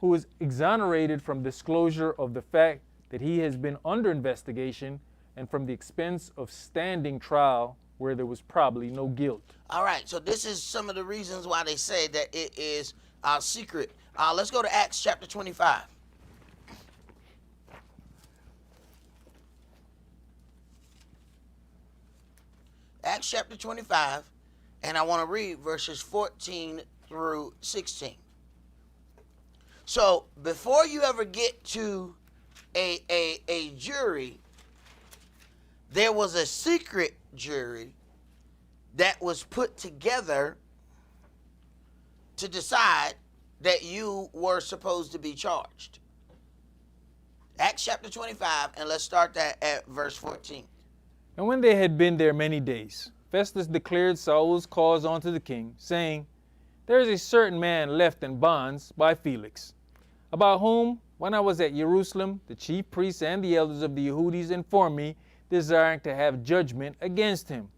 who is exonerated from disclosure of the fact that he has been under investigation and from the expense of standing trial where there was probably no guilt. All right, so this is some of the reasons why they say that it is secret. Let's go to Acts chapter 25. Acts chapter 25, and I want to read verses 14 through 16. So before you ever get to a jury, there was a secret jury that was put together to decide that you were supposed to be charged. Acts chapter 25, and let's start that at verse 14. And when they had been there many days, Festus declared Saul's cause unto the king, saying, There is a certain man left in bonds by Felix, about whom When I was at Jerusalem, the chief priests and the elders of the Yehudis informed me, desiring to have judgment against him.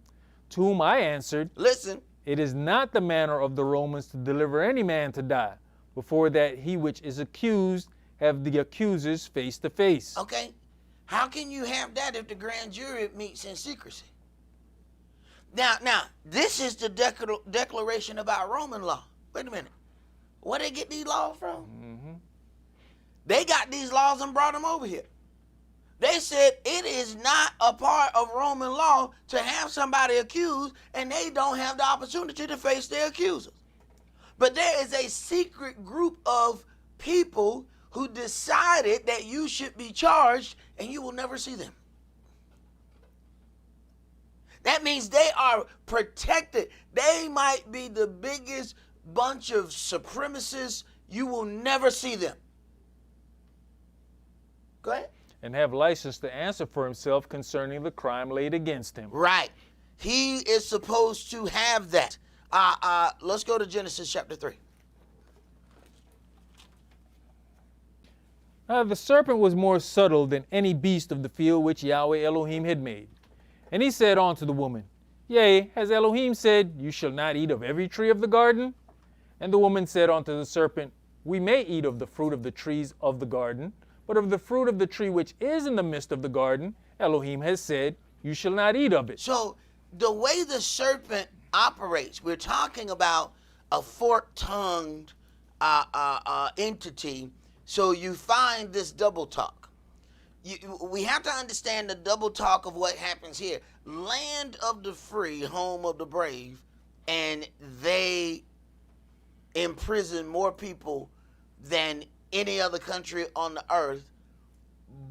To whom I answered, Listen. it is not the manner of the Romans to deliver any man to die, before that he which is accused have the accusers face to face. Okay. How can you have that if the grand jury meets in secrecy? Now, this is the declaration about Roman law. Wait a minute. Where they get these laws from? Mm-hmm. They got these laws and brought them over here. They said it is not a part of Roman law to have somebody accused and they don't have the opportunity to face their accusers. But there is a secret group of people who decided that you should be charged and you will never see them. That means they are protected. They might be the biggest bunch of supremacists. You will never see them. Go ahead. And have license to answer for himself concerning the crime laid against him. Right. He is supposed to have that. Let's go to Genesis chapter 3. The serpent was more subtle than any beast of the field which Yahweh Elohim had made. And he said unto the woman, Yea, has Elohim said, You shall not eat of every tree of the garden? And the woman said unto the serpent, We may eat of the fruit of the trees of the garden, but of the fruit of the tree which is in the midst of the garden, Elohim has said, You shall not eat of it. So the way the serpent operates, we're talking about a fork-tongued entity. So you find this double talk. We have to understand the double talk of what happens here. Land of the free, home of the brave, and they imprison more people than any other country on the earth,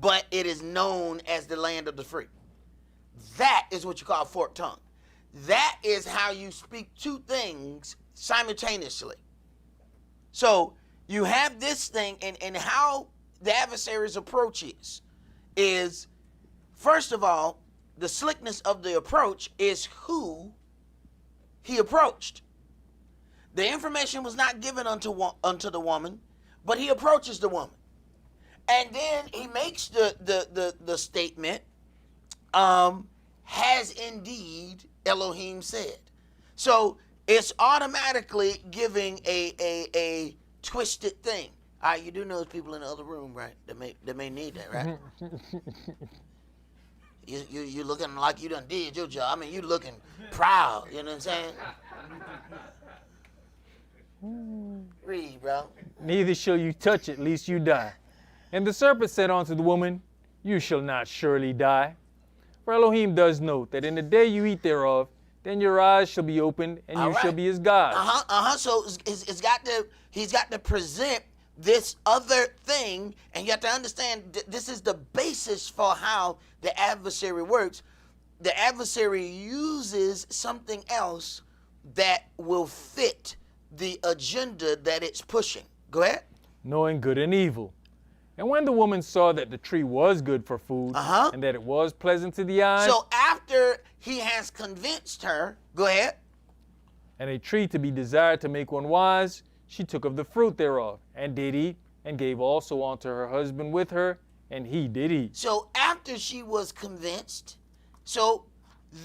but it is known as the land of the free. That is what you call forked tongue. That is how you speak two things simultaneously. So you have this thing, and how the adversary's approach is, first of all, the slickness of the approach is who he approached. The information was not given unto the woman, but he approaches the woman. And then he makes the statement, has indeed Elohim said. So it's automatically giving a twisted thing. All right, you do know those people in the other room, right? That may need that, right? You looking like you done did your job. I mean, you looking proud. You know what I'm saying? Read, bro. Neither shall you touch it, lest you die. And the serpent said unto the woman, You shall not surely die. For Elohim does note that in the day you eat thereof, then your eyes shall be opened, and you shall be as gods. So he's got to present this other thing, and you have to understand this is the basis for how the adversary works. The adversary uses something else that will fit the agenda that it's pushing. Go ahead. Knowing good and evil. And when the woman saw that the tree was good for food, and that it was pleasant to the eyes, so after he has convinced her, go ahead. And a tree to be desired to make one wise, she took of the fruit thereof, and did eat, and gave also unto her husband with her, and he did eat. So after she was convinced, so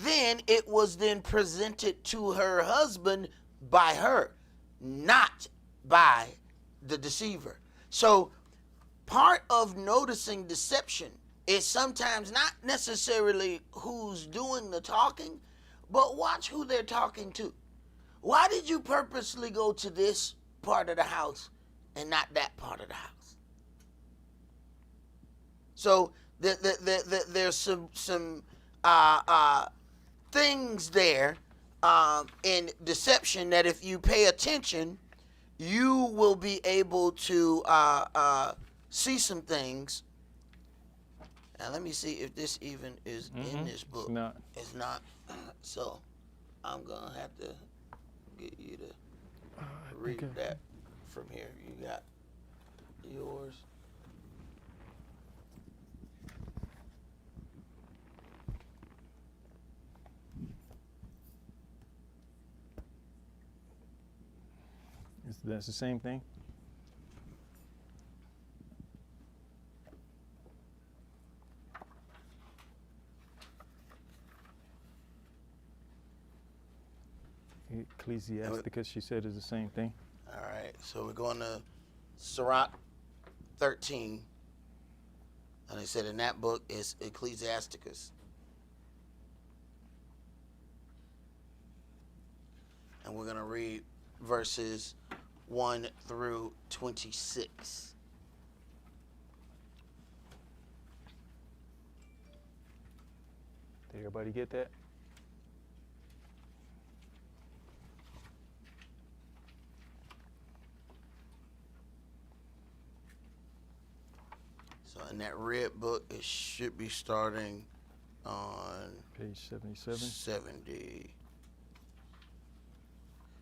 then it was then presented to her husband by her, not by the deceiver. So part of noticing deception is sometimes not necessarily who's doing the talking, but watch who they're talking to. Why did you purposely go to this part of the house and not that part of the house? So there's some things there in deception that if you pay attention, you will be able to see some things. Now let me see if this even is in this book. It's not. So I'm gonna have to get you to read that from here. You got yours. That's the same thing? Ecclesiasticus, she said, is the same thing. All right, so we're going to Sirach 13. And they said in that book is Ecclesiasticus. And we're going to read verses 1 through 26. Did everybody get that? So in that red book, it should be starting on Page 77. 70.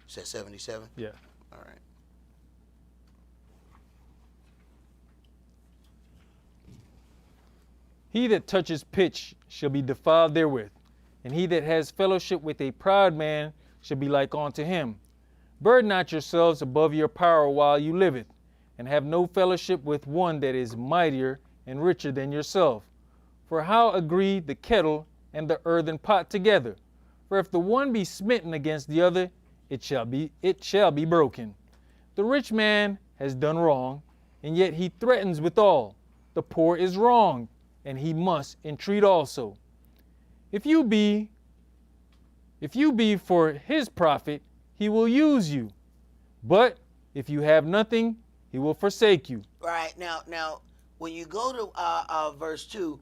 Is that 77? Yeah. All right. He that touches pitch shall be defiled therewith, and he that has fellowship with a proud man shall be like unto him. Burden not yourselves above your power while you liveth, and have no fellowship with one that is mightier and richer than yourself. For how agree the kettle and the earthen pot together? For if the one be smitten against the other, it shall be broken. The rich man has done wrong, and yet he threatens withal. The poor is wrong, and he must entreat also. If you be for his profit, he will use you. But if you have nothing, he will forsake you. Right. Now, when you go to verse 2,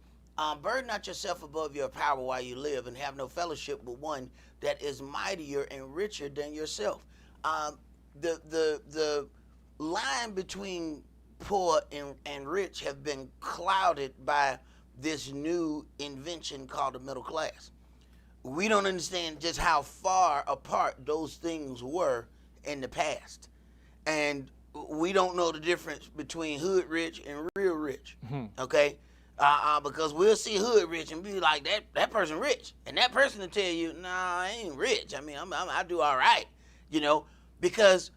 burden not yourself above your power while you live, and have no fellowship with one that is mightier and richer than yourself. The line between poor and rich have been clouded by this new invention called the middle class. We don't understand just how far apart those things were in the past. And we don't know the difference between hood rich and real rich, okay? Because we'll see hood rich and be like, that person rich. And that person will tell you, nah, I ain't rich. I mean, I do all right, you know? Because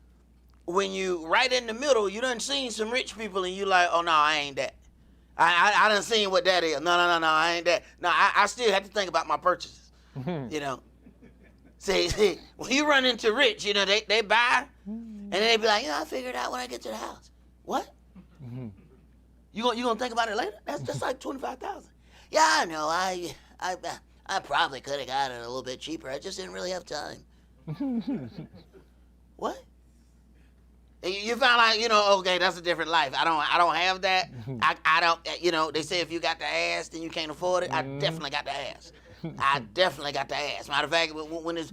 when you right in the middle, you done seen some rich people and you like, oh, no, I ain't that. I done seen what that is. No, I ain't that. No, I still have to think about my purchases, you know? See, when you run into rich, you know, they buy, and then they be like, I figure it out when I get to the house. What? You gonna think about it later? That's just like $25,000. Yeah, I know. I probably could have got it a little bit cheaper. I just didn't really have time. What? You found out, okay, that's a different life. I don't have that. I don't, they say if you got the ass, then you can't afford it. I definitely got the ass. I definitely got the ass. Matter of fact, when it's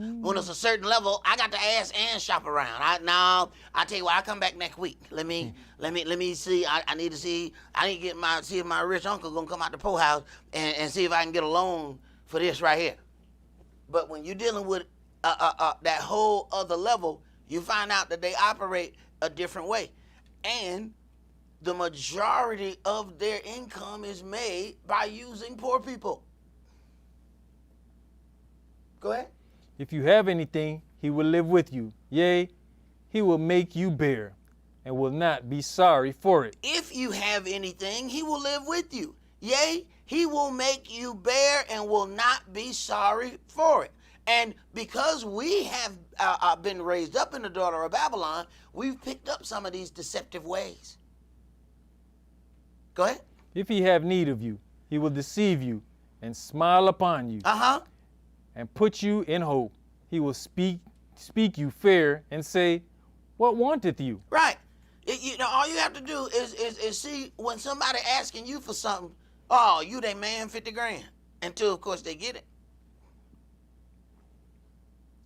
a certain level, I got the ass and shop around. I tell you what, I come back next week. Let me see. I need to see if my rich uncle gonna come out the poorhouse and see if I can get a loan for this right here. But when you're dealing with that whole other level, you find out that they operate a different way, and the majority of their income is made by using poor people. Go ahead. If you have anything, he will live with you. Yea, he will make you bear, and will not be sorry for it. If you have anything, he will live with you. Yea, he will make you bear and will not be sorry for it. And because we have been raised up in the daughter of Babylon, we've picked up some of these deceptive ways. Go ahead. If he have need of you, he will deceive you and smile upon you. And put you in hope. He will speak you fair and say, what wanteth you? Right. All you have to do is see when somebody asking you for something, oh, you they man $50,000. Until, of course, they get it.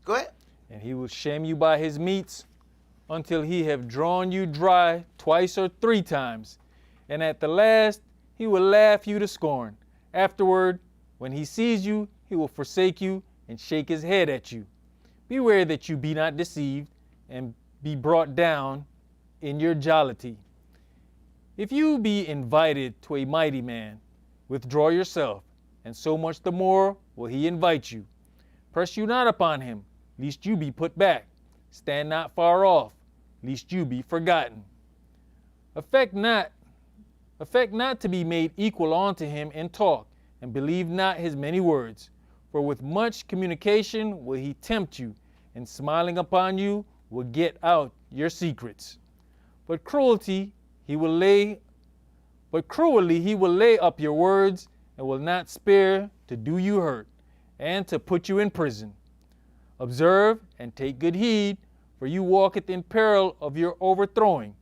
Go ahead. And he will shame you by his meats until he have drawn you dry twice or three times. And at the last, he will laugh you to scorn. Afterward, when he sees you, he will forsake you and shake his head at you. Beware that you be not deceived and be brought down in your jollity. If you be invited to a mighty man, withdraw yourself, and so much the more will he invite you. Press you not upon him, lest you be put back. Stand not far off, lest you be forgotten. Affect not to be made equal unto him in talk, and believe not his many words. For with much communication will he tempt you, and smiling upon you will get out your secrets. But cruelly he will lay up your words and will not spare to do you hurt and to put you in prison. Observe and take good heed, for you walketh in peril of your overthrowing.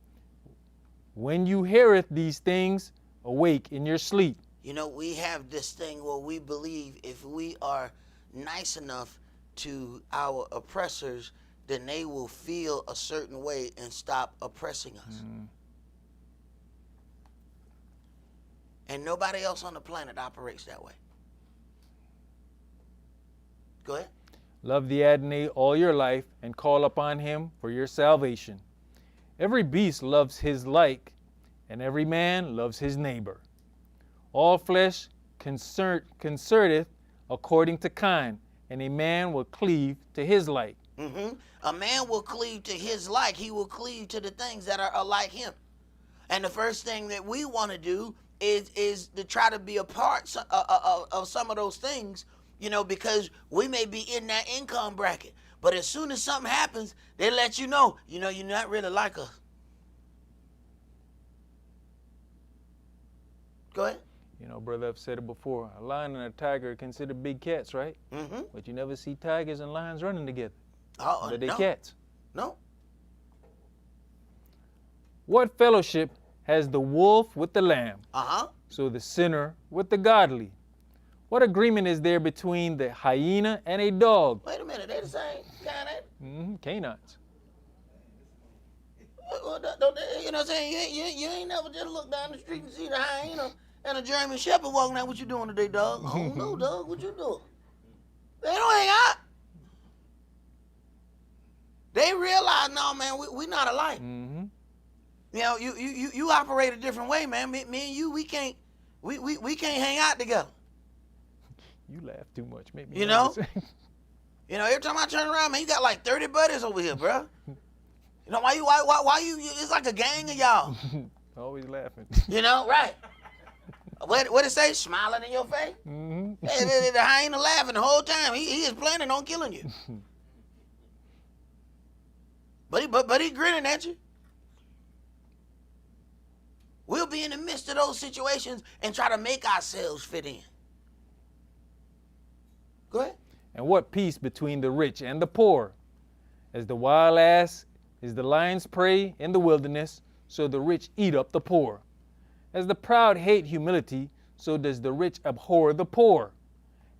When you heareth these things, awake in your sleep. You know, we have this thing where we believe if we are nice enough to our oppressors, then they will feel a certain way and stop oppressing us. And nobody else on the planet operates that way. Go ahead. Love the Adonai all your life and call upon him for your salvation. Every beast loves his like, and every man loves his neighbor. All flesh concerteth according to kind, and a man will cleave to his like. A man will cleave to his like. He will cleave to the things that are alike him. And the first thing that we want to do is to try to be a part of some of those things, you know, because we may be in that income bracket. But as soon as something happens, they let you know, you're not really like us. Go ahead. You know, brother, I've said it before. A lion and a tiger are considered big cats, right? But you never see tigers and lions running together. But they cats. No. What fellowship has the wolf with the lamb? So the sinner with the godly. What agreement is there between the hyena and a dog? Wait a minute, they the same kind of? Canines. You know what I'm saying? You ain't never just look down the street and see the hyena and a German shepherd walking out. What you doing today, dog? Oh, no, dog. What you doing? They don't hang out. They realize, no, man, we not alike. You know, you operate a different way, man. Me and you, we can't hang out together. You laugh too much, maybe. You know? You know, every time I turn around, man, you got like 30 buddies over here, bro. You know, why you, it's like a gang of y'all. Always laughing. You know, right. What it say? Smiling in your face? Hey, the hyena laughing the whole time. He is planning on killing you. But he grinning at you. We'll be in the midst of those situations and try to make ourselves fit in. Go ahead. And what peace between the rich and the poor? As the wild ass is the lion's prey in the wilderness, so the rich eat up the poor. As the proud hate humility, so does the rich abhor the poor.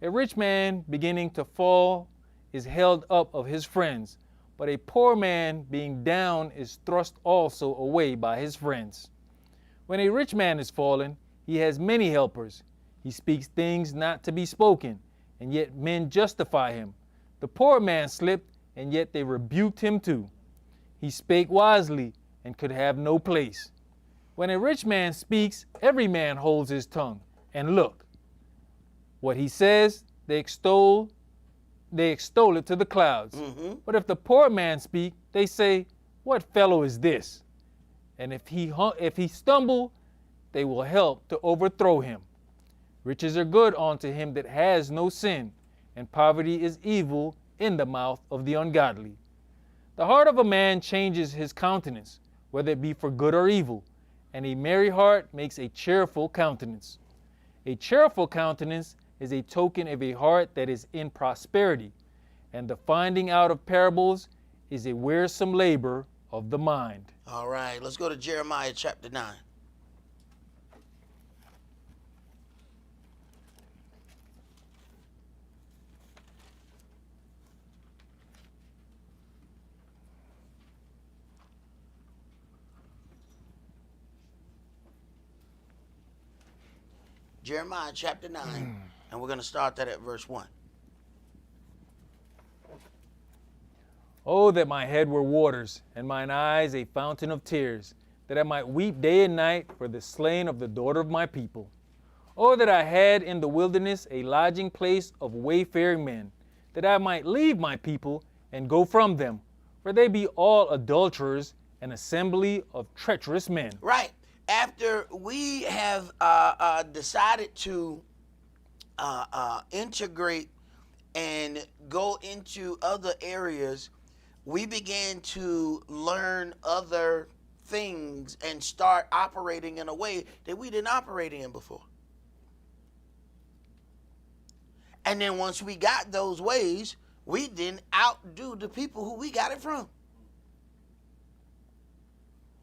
A rich man beginning to fall is held up of his friends, but a poor man being down is thrust also away by his friends. When a rich man is fallen, he has many helpers. He speaks things not to be spoken, and yet men justify him. The poor man slipped, and yet they rebuked him too. He spake wisely, and could have no place. When a rich man speaks, every man holds his tongue. And look, what he says, they extol it to the clouds. But if the poor man speak, they say, what fellow is this? And if he stumble, they will help to overthrow him. Riches are good unto him that has no sin, and poverty is evil in the mouth of the ungodly. The heart of a man changes his countenance, whether it be for good or evil, and a merry heart makes a cheerful countenance. A cheerful countenance is a token of a heart that is in prosperity, and the finding out of parables is a wearisome labor of the mind. All right, let's go to Jeremiah chapter 9. Jeremiah chapter 9, and we're going to start that at verse 1. Oh, that my head were waters, and mine eyes a fountain of tears, that I might weep day and night for the slain of the daughter of my people. Oh, that I had in the wilderness a lodging place of wayfaring men, that I might leave my people and go from them, for they be all adulterers, an assembly of treacherous men. Right. After we have decided to integrate and go into other areas, we began to learn other things and start operating in a way that we didn't operate in before. And then once we got those ways, we didn't outdo the people who we got it from.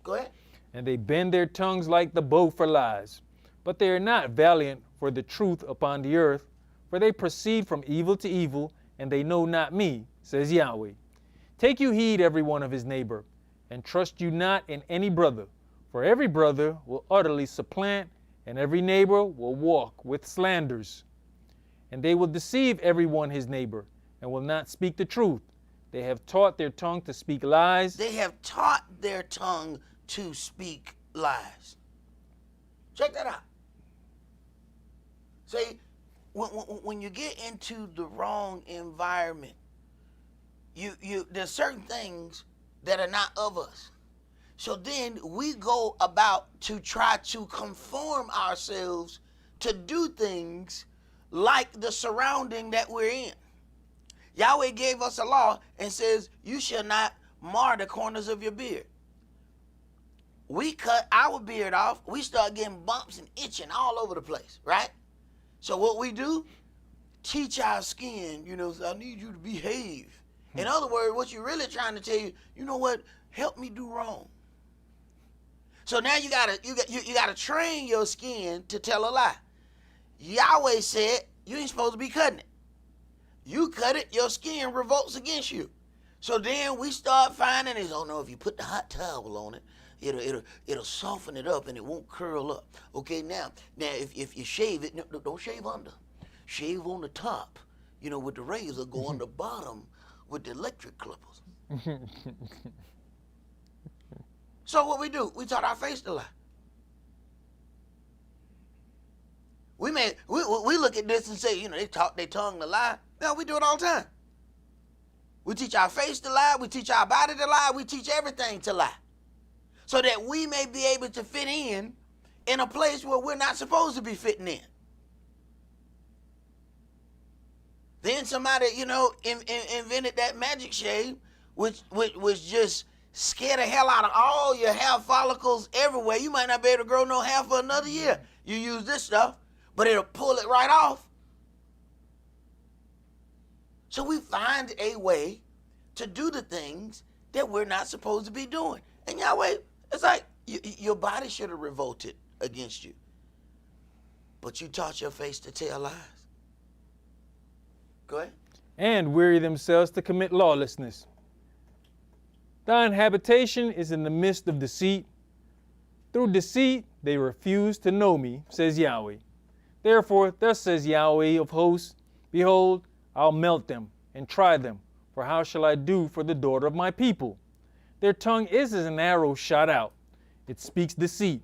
Go ahead. And they bend their tongues like the bow for lies. But they are not valiant for the truth upon the earth, for they proceed from evil to evil, and they know not me, says Yahweh. Take you heed every one of his neighbor, and trust you not in any brother, for every brother will utterly supplant, and every neighbor will walk with slanders. And they will deceive every one his neighbor, and will not speak the truth. They have taught their tongue to speak lies. They have taught their tongue to speak lies. Check that out. See, when you get into the wrong environment, there's certain things that are not of us. So then we go about to try to conform ourselves to do things like the surrounding that we're in. Yahweh gave us a law and says, you shall not mar the corners of your beard. We cut our beard off, we start getting bumps and itching all over the place, right? So what we do, teach our skin, I need you to behave. In other words, what you're really trying to tell you, you know what, help me do wrong. So now you gotta train your skin to tell a lie. Yahweh said you ain't supposed to be cutting it. You cut it, your skin revolts against you. So then we start finding is, oh no, if you put the hot towel on it, it'll soften it up and it won't curl up. Okay, now if you shave it, no, don't shave under. Shave on the top, with the razor, go on the bottom with the electric clippers. So what we do, we taught our face to lie. We look at this and say, they taught their tongue to lie. No, we do it all the time. We teach our face to lie, we teach our body to lie, we teach everything to lie. So that we may be able to fit in a place where we're not supposed to be fitting in. Then somebody, invented that magic shave, which was just scare the hell out of all your hair follicles everywhere. You might not be able to grow no hair for another year. You use this stuff, but it'll pull it right off. So we find a way to do the things that we're not supposed to be doing. And Yahweh, it's like your body should have revolted against you. But you taught your face to tell lies. Go ahead. And weary themselves to commit lawlessness. Thine habitation is in the midst of deceit. Through deceit they refuse to know me, says Yahweh. Therefore, thus says Yahweh of hosts, behold, I'll melt them and try them, for how shall I do for the daughter of my people? Their tongue is as an arrow shot out. It speaks deceit.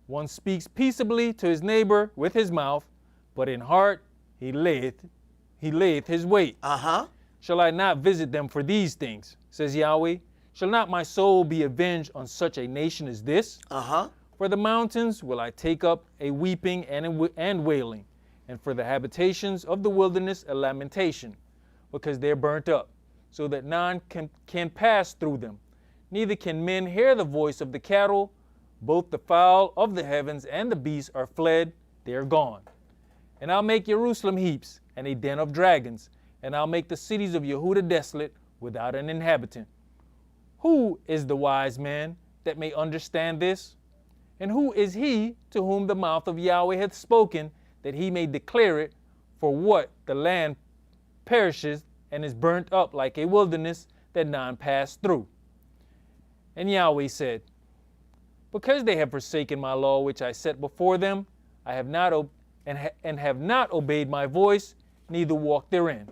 One speaks peaceably to his neighbor with his mouth, but in heart he layeth his weight. Shall I not visit them for these things, says Yahweh? Shall not my soul be avenged on such a nation as this? For the mountains will I take up a weeping and wailing, and for the habitations of the wilderness a lamentation, because they're burnt up, so that none can pass through them. Neither can men hear the voice of the cattle. Both the fowl of the heavens and the beasts are fled, they are gone. And I'll make Jerusalem heaps and a den of dragons, and I'll make the cities of Yehudah desolate without an inhabitant. Who is the wise man that may understand this? And who is he to whom the mouth of Yahweh hath spoken, that he may declare it? For what the land perishes and is burnt up like a wilderness that none pass through. And Yahweh said, because they have forsaken my law which I set before them, I have not have not obeyed my voice, neither walked therein,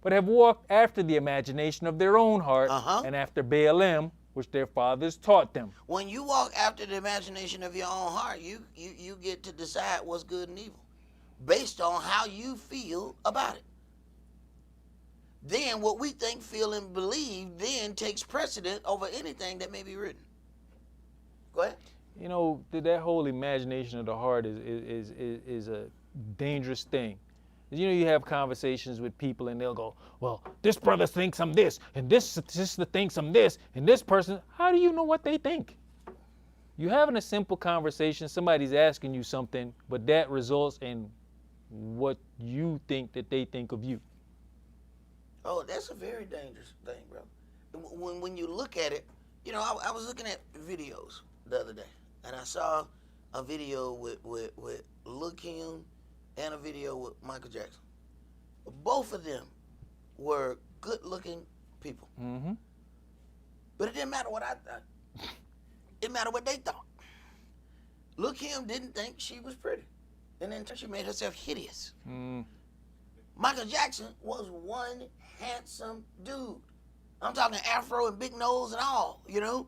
but have walked after the imagination of their own heart, and after Baalim, which their fathers taught them. When you walk after the imagination of your own heart, you get to decide what's good and evil based on how you feel about it. Then what we think, feel, and believe then takes precedent over anything that may be written. Go ahead. That whole imagination of the heart is a dangerous thing, You know, you have conversations with people and they'll go, well, this brother thinks I'm this, and this sister thinks I'm this, and this person, how do you know what they think? You're having a simple conversation, somebody's asking you something, but that results in what you think that they think of you. Oh, that's a very dangerous thing, bro. When you look at it, you know, I was looking at videos the other day, and I saw a video with Lil Kim and a video with Michael Jackson. Both of them were good-looking people. Mm-hmm. But it didn't matter what I thought. It mattered what they thought. Lil Kim didn't think she was pretty, and then she made herself hideous. Michael Jackson was one handsome dude. I'm talking afro and big nose and all, you know.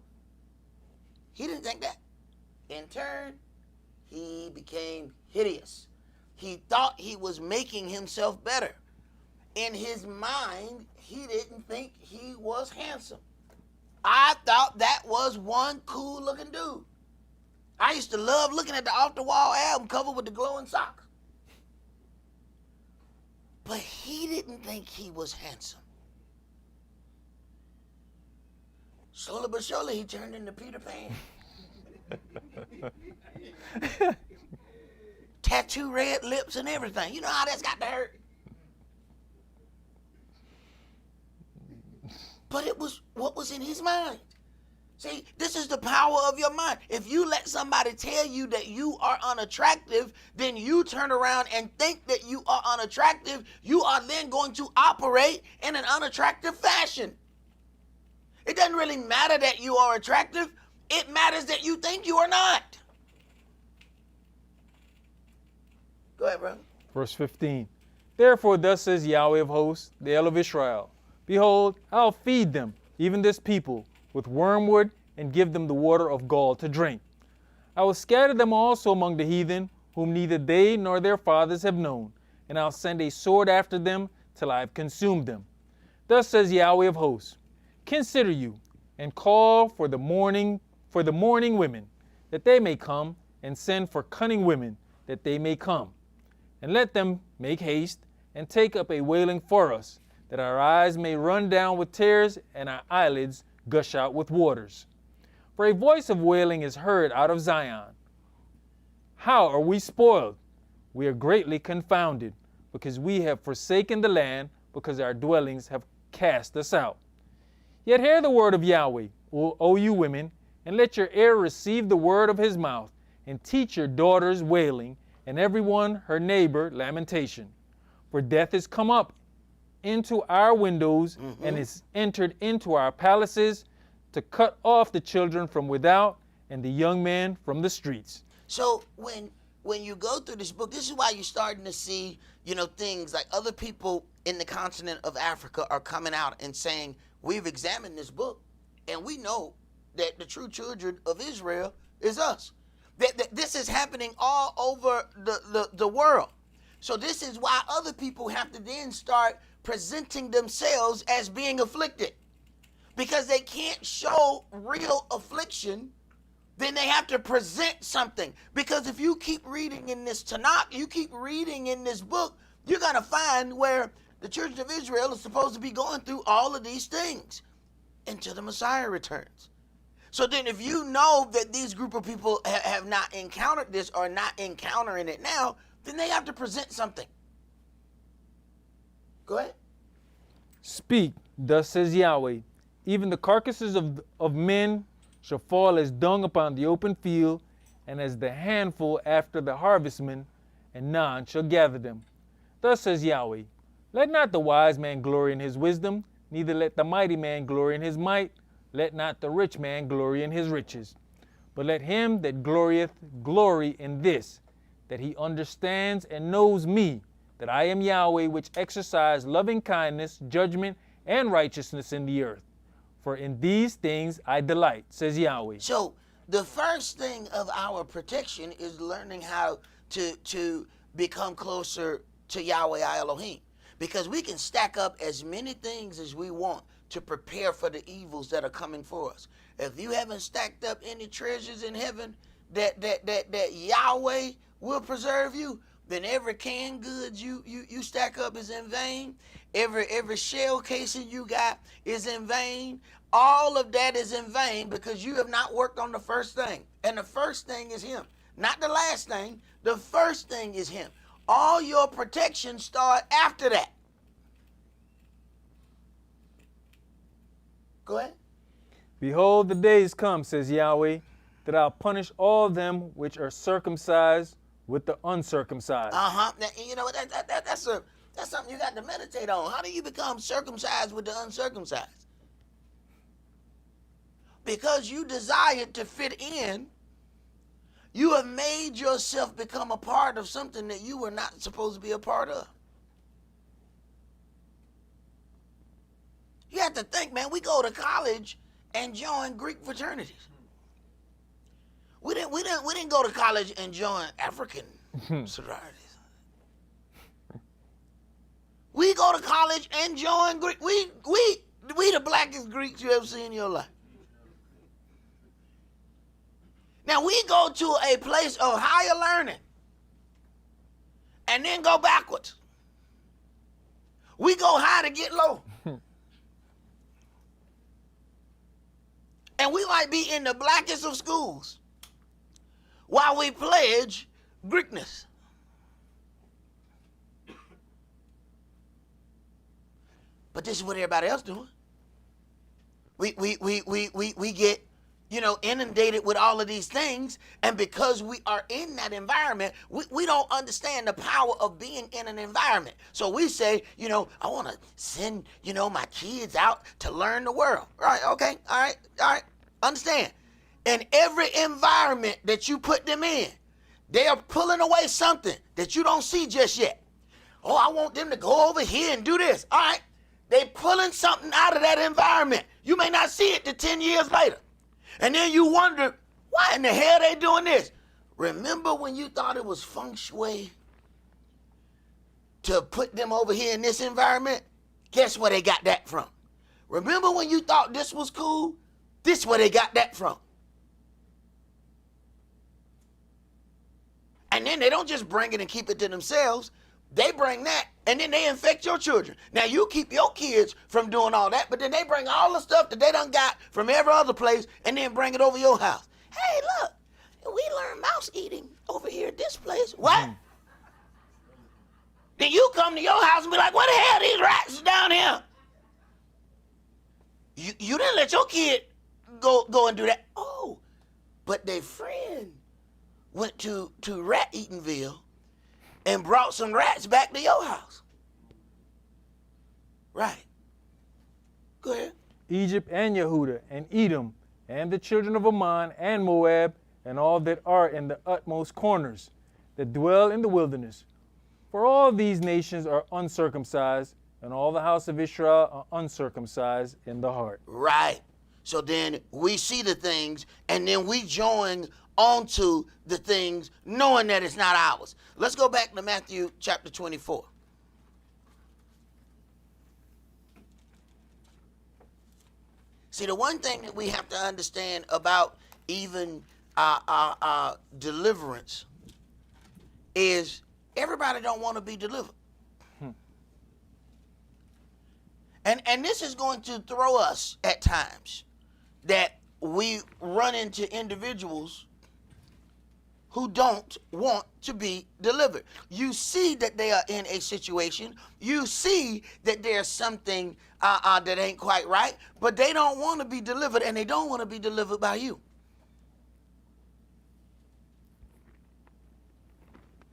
He didn't think that. In turn, he became hideous. He thought he was making himself better. In his mind, he didn't think he was handsome. I thought that was one cool looking dude. I used to love looking at the Off the Wall album cover with the glowing socks. But he didn't think he was handsome. Slowly but surely, he turned into Peter Pan. Tattoo red lips and everything. You know how that's got to hurt? But it was what was in his mind. See, this is the power of your mind. If you let somebody tell you that you are unattractive, then you turn around and think that you are unattractive, you are then going to operate in an unattractive fashion. It doesn't really matter that you are attractive. It matters that you think you are not. Go ahead, brother. Verse 15. Therefore thus says Yahweh of hosts, the El of Israel, behold, I'll feed them, even this people, with wormwood, and give them the water of gall to drink. I will scatter them also among the heathen, whom neither they nor their fathers have known, and I'll send a sword after them till I have consumed them. Thus says Yahweh of hosts, consider you, and call for the mourning women, that they may come, and send for cunning women, that they may come. And let them make haste, and take up a wailing for us, that our eyes may run down with tears, and our eyelids gush out with waters. For a voice of wailing is heard out of Zion. How are we spoiled? We are greatly confounded, because we have forsaken the land, because our dwellings have cast us out. Yet hear the word of Yahweh, O you women, and let your heir receive the word of his mouth, and teach your daughters wailing, and everyone her neighbor lamentation. For death is come up into our windows, and is entered into our palaces, to cut off the children from without, and the young men from the streets. So when you go through this book, this is why you're starting to see, you know, things like other people in the continent of Africa are coming out and saying, we've examined this book, and we know that the true children of Israel is us. That this is happening all over the world. So this is why other people have to then start presenting themselves as being afflicted. Because they can't show real affliction, then they have to present something. Because if you keep reading in this Tanakh, you keep reading in this book, you're going to find where the children of Israel is supposed to be going through all of these things until the Messiah returns. So then if you know that these group of people have not encountered this or not encountering it now, then they have to present something. Go ahead. Speak, thus says Yahweh, even the carcasses of men shall fall as dung upon the open field, and as the handful after the harvestman, and none shall gather them. Thus says Yahweh, let not the wise man glory in his wisdom, neither let the mighty man glory in his might, let not the rich man glory in his riches. But let him that glorieth glory in this, that he understands and knows me, that I am Yahweh, which exercise loving kindness, judgment, and righteousness in the earth. For in these things I delight, says Yahweh. So the first thing of our protection is learning how to become closer to Yahweh our Elohim. Because we can stack up as many things as we want to prepare for the evils that are coming for us. If you haven't stacked up any treasures in heaven that Yahweh will preserve you, then every canned goods you stack up is in vain. Every shell casing you got is in vain. All of that is in vain because you have not worked on the first thing. And the first thing is him. Not the last thing. The first thing is him. All your protection start after that. Go ahead. Behold, the days come, says Yahweh, that I'll punish all them which are circumcised with the uncircumcised. Now, you know, that's something you got to meditate on. How do you become circumcised with the uncircumcised? Because you desired to fit in, you have made yourself become a part of something that you were not supposed to be a part of. You have to think, man, we go to college and join Greek fraternities. We didn't go to college and join African sororities. We go to college and join Greek. We the blackest Greeks you ever seen in your life. Now we go to a place of higher learning and then go backwards. We go high to get low. And we might be in the blackest of schools while we pledge Greekness. But this is what everybody else doing. We get, inundated with all of these things, and because we are in that environment, we don't understand the power of being in an environment. So we say, I want to send, my kids out to learn the world. Right? Okay. All right. Understand. In every environment that you put them in, they are pulling away something that you don't see just yet. Oh, I want them to go over here and do this. All right. They pulling something out of that environment. You may not see it till 10 years later. And then you wonder, why in the hell they doing this? Remember when you thought it was feng shui to put them over here in this environment? Guess where they got that from? Remember when you thought this was cool? This is where they got that from. And then they don't just bring it and keep it to themselves. They bring that, and then they infect your children. Now, you keep your kids from doing all that, but then they bring all the stuff that they done got from every other place and then bring it over your house. Hey, look, we learned mouse eating over here at this place. What? Then you come to your house and be like, what the hell, these rats is down here? You didn't let your kid go and do that. Oh, but their friend went to Rat Eatonville and brought some rats back to your house. Right. Go ahead. Egypt and Yehudah and Edom and the children of Ammon and Moab and all that are in the utmost corners that dwell in the wilderness. For all these nations are uncircumcised, and all the house of Israel are uncircumcised in the heart. Right. So then we see the things, and then we join onto the things knowing that it's not ours. Let's go back to Matthew chapter 24. See, the one thing that we have to understand about even deliverance is everybody don't want to be delivered. And this is going to throw us at times that we run into individuals who don't want to be delivered. You see that they are in a situation. You see that there's something that ain't quite right, but they don't want to be delivered, and they don't want to be delivered by you.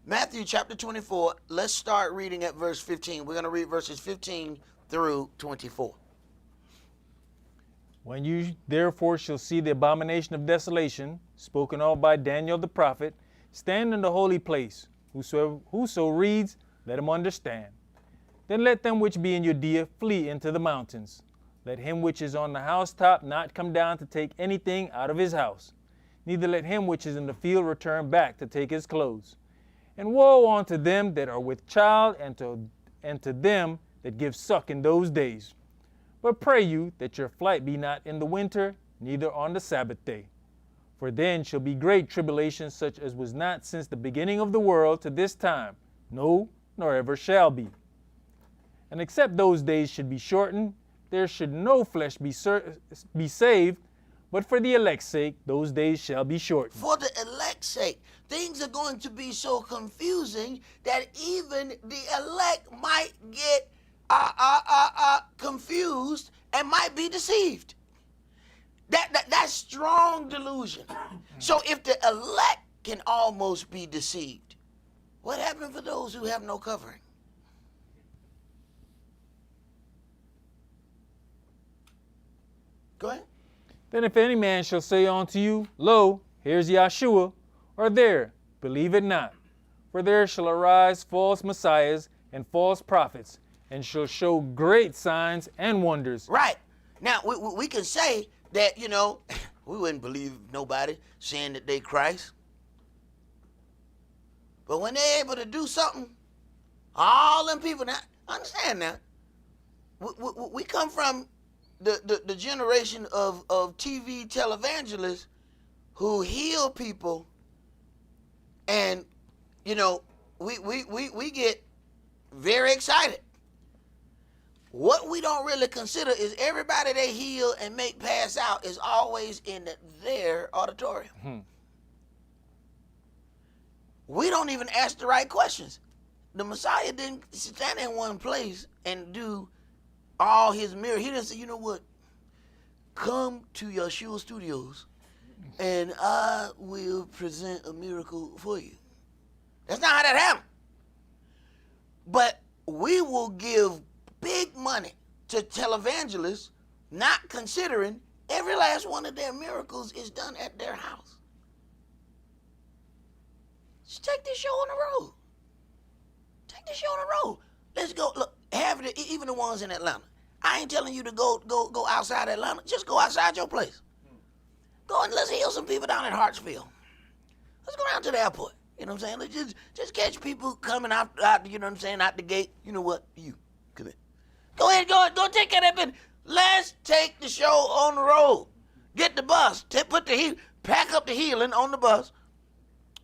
Matthew chapter 24, let's start reading at verse 15. We're going to read verses 15 through 24. When you therefore shall see the abomination of desolation, spoken of by Daniel the prophet, stand in the holy place. Whoso reads, let him understand. Then let them which be in Judea flee into the mountains. Let him which is on the housetop not come down to take anything out of his house. Neither let him which is in the field return back to take his clothes. And woe unto them that are with child, and to them that give suck in those days. But pray you that your flight be not in the winter, neither on the Sabbath day. For then shall be great tribulation, such as was not since the beginning of the world to this time, no, nor ever shall be. And except those days should be shortened, there should no flesh be saved, but for the elect's sake, those days shall be shortened. For the elect's sake, things are going to be so confusing that even the elect might get confused and might be deceived. That's strong delusion. So if the elect can almost be deceived, what happened for those who have no covering? Go ahead. Then if any man shall say unto you, Lo, here's Yahshua, or there, believe it not. For there shall arise false messiahs and false prophets, and shall show great signs and wonders. Right. Now, we can say that, we wouldn't believe nobody saying that they Christ. But when they're able to do something, all them people, now, understand now, we come from the generation of TV televangelists who heal people, and we get very excited. What we don't really consider is everybody they heal and make pass out is always in their auditorium. We don't even ask the right questions. The Messiah didn't stand in one place and do all his miracles. He didn't say, you know what? Come to Yeshua Studios and I will present a miracle for you. That's not how that happened. But we will give big money to televangelists, not considering every last one of their miracles is done at their house. Just take this show on the road. Take this show on the road. Let's go. Look, have it, even the ones in Atlanta. I ain't telling you to go outside Atlanta. Just go outside your place. Go and let's heal some people down in Hartsfield. Let's go down to the airport. You know what I'm saying? Let's just catch people coming out, you know what I'm saying, out the gate. You know what? You, come in. Go ahead, go take care of that business. Let's take the show on the road. Get the bus. Pack up the healing on the bus.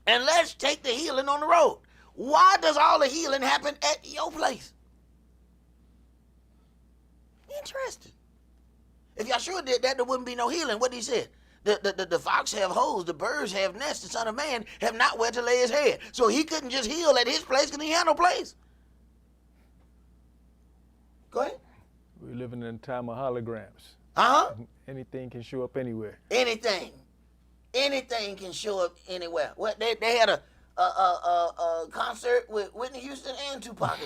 And let's take the healing on the road. Why does all the healing happen at your place? Interesting. If Yahshua did that, there wouldn't be no healing. What did he say? The fox have holes, the birds have nests, the Son of Man have not where to lay his head. So he couldn't just heal at his place because he had no place. Go ahead. We're living in a time of holograms. Uh-huh. Anything can show up anywhere. Anything can show up anywhere. What they had a concert with Whitney Houston and Tupac.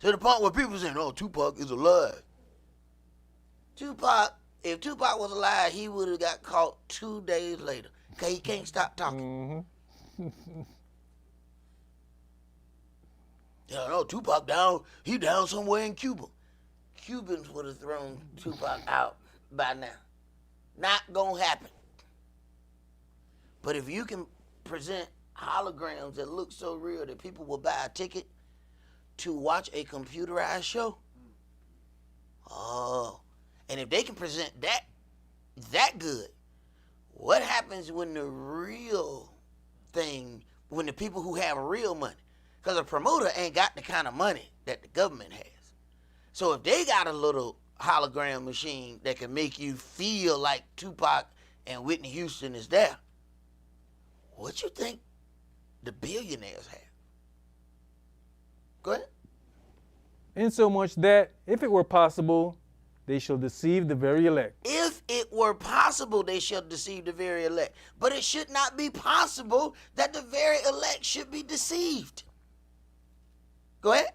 To the point where people saying, "Oh, Tupac is alive." If Tupac was alive, he would have got caught 2 days later because he can't stop talking. Yeah, no, Tupac he down somewhere in Cuba. Cubans would have thrown Tupac out by now. Not gonna happen. But if you can present holograms that look so real that people will buy a ticket to watch a computerized show, and if they can present that good, what happens when the real thing, when the people who have real money, because a promoter ain't got the kind of money that the government has. So if they got a little hologram machine that can make you feel like Tupac and Whitney Houston is there, what you think the billionaires have? Go ahead. Insomuch that, if it were possible, they shall deceive the very elect. If it were possible, they shall deceive the very elect. But it should not be possible that the very elect should be deceived. Go ahead.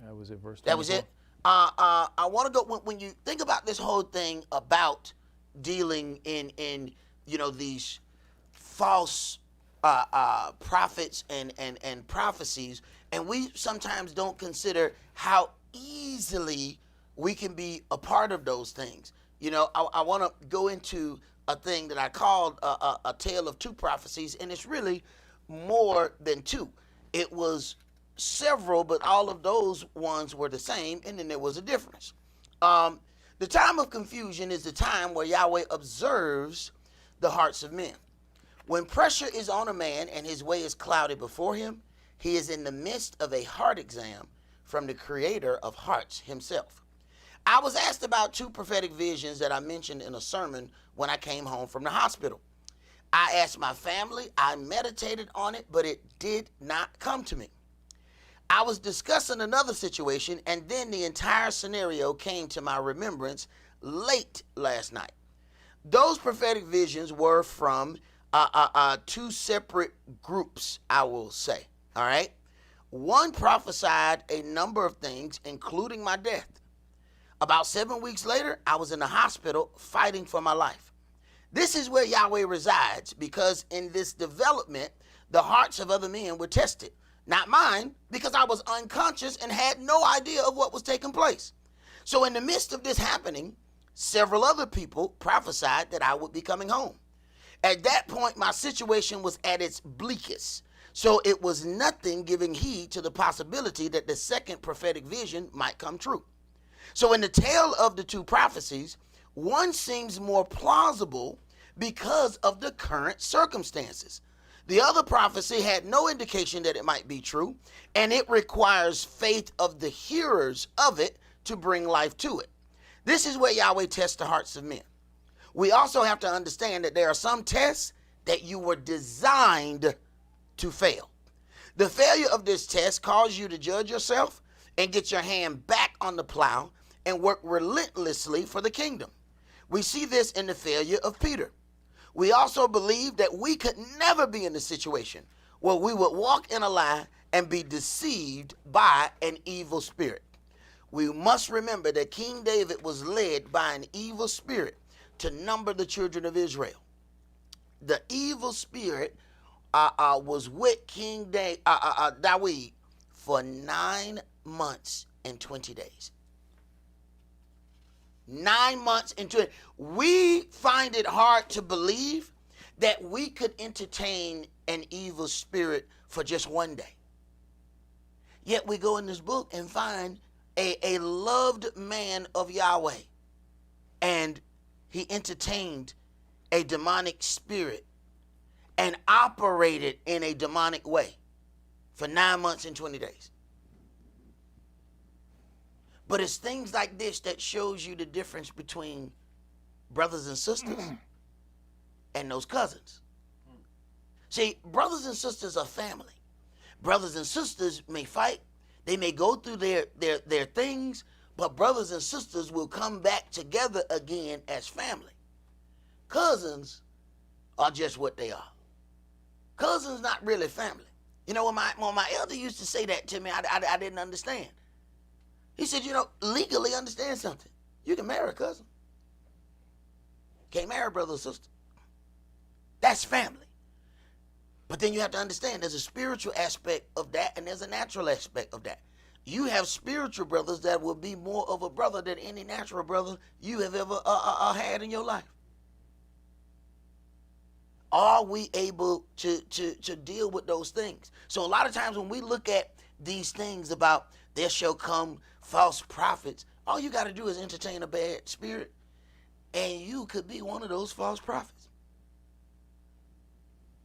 That was it, verse 24. That was it. I want to go, when you think about this whole thing about dealing in these false prophets and prophecies, and we sometimes don't consider how easily we can be a part of those things. I want to go into a thing that I called a tale of two prophecies, and it's really more than two. It was several, but all of those ones were the same, and then there was a difference. The time of confusion is the time where Yahweh observes the hearts of men. When pressure is on a man and his way is clouded before him, he is in the midst of a heart exam from the creator of hearts himself. I was asked about 2 prophetic visions that I mentioned in a sermon when I came home from the hospital. I asked my family, I meditated on it, but it did not come to me. I was discussing another situation, and then the entire scenario came to my remembrance late last night. Those prophetic visions were from 2 separate groups, I will say, all right? One prophesied a number of things, including my death. About 7 weeks later, I was in the hospital fighting for my life. This is where Yahweh resides, because in this development, the hearts of other men were tested. Not mine, because I was unconscious and had no idea of what was taking place. So in the midst of this happening, several other people prophesied that I would be coming home. At that point, my situation was at its bleakest. So it was nothing giving heed to the possibility that the second prophetic vision might come true. So in the tale of the 2 prophecies, one seems more plausible because of the current circumstances. The other prophecy had no indication that it might be true, and it requires faith of the hearers of it to bring life to it. This is where Yahweh tests the hearts of men. We also have to understand that there are some tests that you were designed to fail. The failure of this test caused you to judge yourself and get your hand back on the plow and work relentlessly for the kingdom. We see this in the failure of Peter. We also believe that we could never be in a situation where we would walk in a lie and be deceived by an evil spirit. We must remember that King David was led by an evil spirit to number the children of Israel. The evil spirit was with King David for 9 months and 20 days. 9 months and 20. We find it hard to believe that we could entertain an evil spirit for just one day. Yet we go in this book and find a loved man of Yahweh, and he entertained a demonic spirit and operated in a demonic way for 9 months and 20 days. But it's things like this that shows you the difference between brothers and sisters and those cousins. See, brothers and sisters are family. Brothers and sisters may fight. They may go through their things, but brothers and sisters will come back together again as family. Cousins are just what they are. Cousins not really family. You know, when my elder used to say that to me, I didn't understand. He said, you know, legally understand something. You can marry a cousin. Can't marry a brother or sister. That's family. But then you have to understand there's a spiritual aspect of that and there's a natural aspect of that. You have spiritual brothers that will be more of a brother than any natural brother you have ever had in your life. Are we able to deal with those things? So a lot of times when we look at these things about there shall come false prophets, all you got to do is entertain a bad spirit, and you could be one of those false prophets.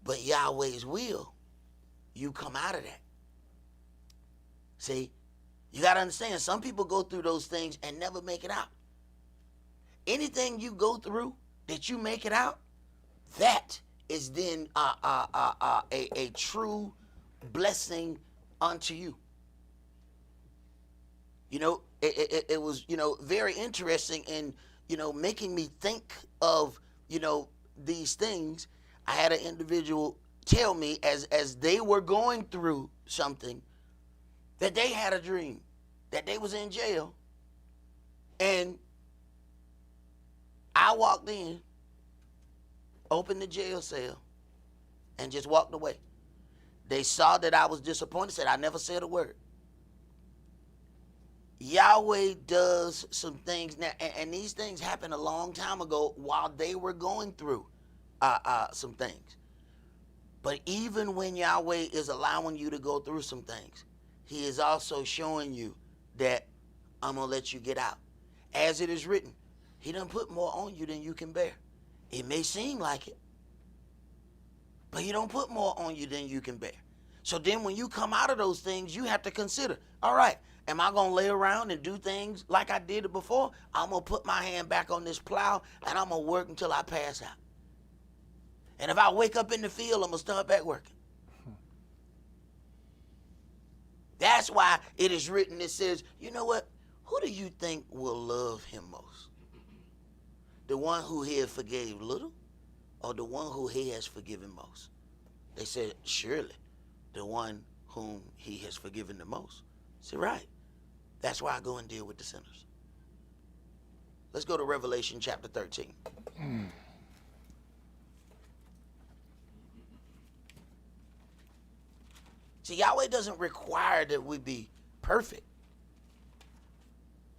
But Yahweh's will, you come out of that. See, you got to understand, some people go through those things and never make it out. Anything you go through that you make it out, that is then a true blessing unto you. You know, it was, you know, very interesting in, you know, making me think of, you know, these things. I had an individual tell me as they were going through something that they had a dream that they was in jail, and I walked in, opened the jail cell, and just walked away. They saw that I was disappointed, said I never said a word. Yahweh does some things now, and these things happened a long time ago while they were going through some things. But even when Yahweh is allowing you to go through some things, he is also showing you that I'm going to let you get out. As it is written, he done put more on you than you can bear. It may seem like it, but he don't put more on you than you can bear. So then when you come out of those things, you have to consider, all right, am I going to lay around and do things like I did it before? I'm going to put my hand back on this plow, and I'm going to work until I pass out. And if I wake up in the field, I'm going to start back working. That's why it is written, it says, you know what? Who do you think will love him most? The one who he has forgave little, or the one who he has forgiven most? They said, surely the one whom he has forgiven the most. I said, right. That's why I go and deal with the sinners. Let's go to Revelation chapter 13. See, Yahweh doesn't require that we be perfect.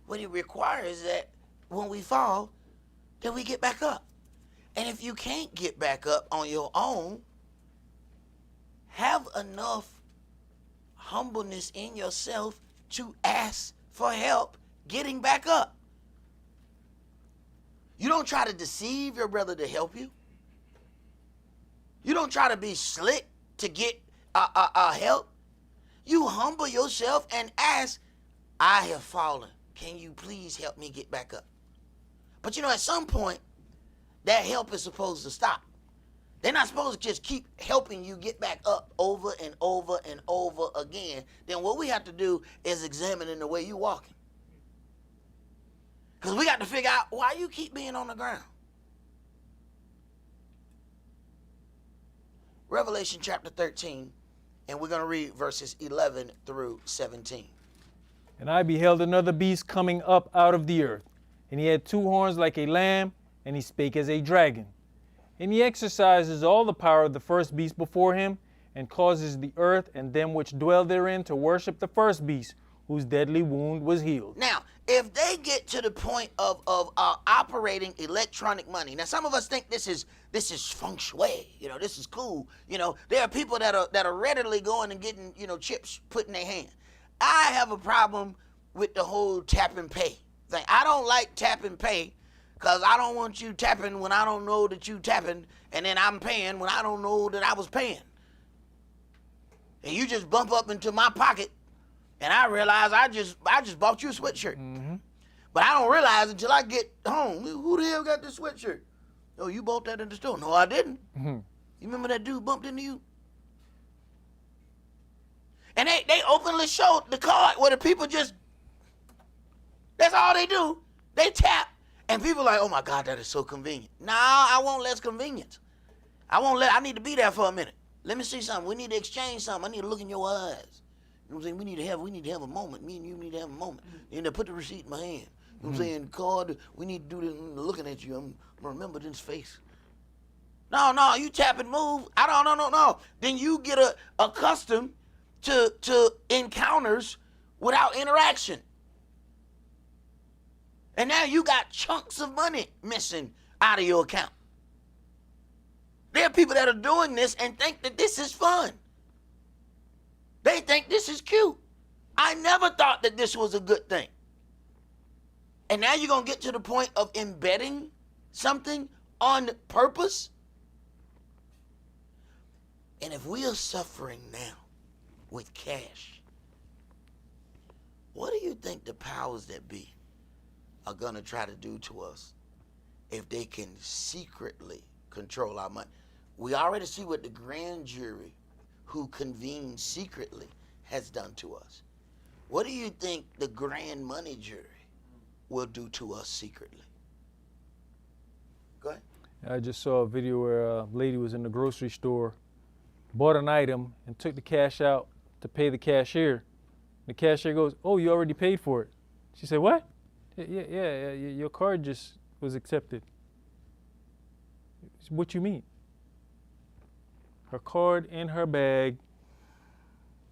What he requires is that when we fall, that we get back up. And if you can't get back up on your own, have enough humbleness in yourself to ask for help getting back up. You don't try to deceive your brother to help you. You don't try to be slick to get help. You humble yourself and ask, I have fallen. Can you please help me get back up? But you know, at some point, that help is supposed to stop. They're not supposed to just keep helping you get back up over and over and over again. Then what we have to do is examine in the way you're walking. Because we got to figure out why you keep being on the ground. Revelation chapter 13, and we're going to read verses 11 through 17. And I beheld another beast coming up out of the earth, and he had 2 horns like a lamb, and he spake as a dragon. And he exercises all the power of the first beast before him, and causes the earth and them which dwell therein to worship the first beast, whose deadly wound was healed. Now, if they get to the point of operating electronic money, now some of us think this is feng shui, this is cool. There are people that are readily going and getting, chips put in their hand. I have a problem with the whole tap and pay thing. I don't like tap and pay because I don't want you tapping when I don't know that you tapping, and then I'm paying when I don't know that I was paying. And you just bump up into my pocket, and I realize I just bought you a sweatshirt. Mm-hmm. But I don't realize until I get home, who the hell got this sweatshirt? Oh, you bought that in the store. No, I didn't. Mm-hmm. You remember that dude bumped into you? And they openly showed the card where the people just, that's all they do. They tap. And people are like, oh my God, that is so convenient. Nah, I want less convenience. I need to be there for a minute. Let me see something. We need to exchange something. I need to look in your eyes. You know what I'm saying? We need to have a moment. Me and you need to have a moment. And to put the receipt in my hand. You know what I'm saying? Card, we need to do this. Looking at you, I'm remember this face. No, you tap and move. No. Then you get accustomed to encounters without interaction. And now you got chunks of money missing out of your account. There are people that are doing this and think that this is fun. They think this is cute. I never thought that this was a good thing. And now you're going to get to the point of embedding something on purpose. And if we are suffering now with cash, what do you think the powers that be are going to try to do to us if they can secretly control our money? We already see what the grand jury who convened secretly has done to us. What do you think the grand money jury will do to us secretly? Go ahead. I just saw a video where a lady was in the grocery store, bought an item, and took the cash out to pay the cashier. The cashier goes, oh, you already paid for it. She said, what? Yeah, your card just was accepted. What you mean? Her card in her bag,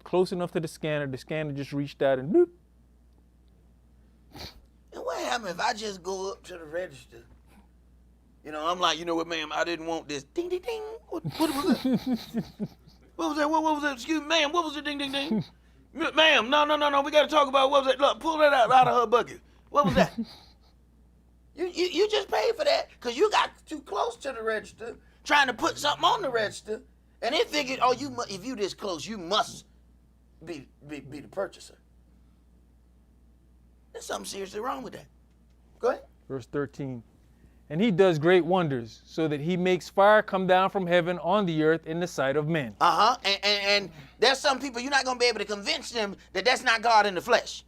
close enough to the scanner just reached out and boop. And what happens if I just go up to the register? I'm like, you know what, ma'am, I didn't want this. Ding, ding, ding. What was that? What was that? What was that? Excuse me, ma'am, what was the ding, ding, ding? Ma'am, no, we got to talk about what was that? Look, pull that out of her bucket. What was that? You just paid for that because you got too close to the register trying to put something on the register, And they figured, oh, if you this close, you must be the purchaser. There's something seriously wrong with that. Go ahead. Verse 13. And he does great wonders, so that he makes fire come down from heaven on the earth in the sight of men. And there's some people you're not going to be able to convince them that that's not God in the flesh.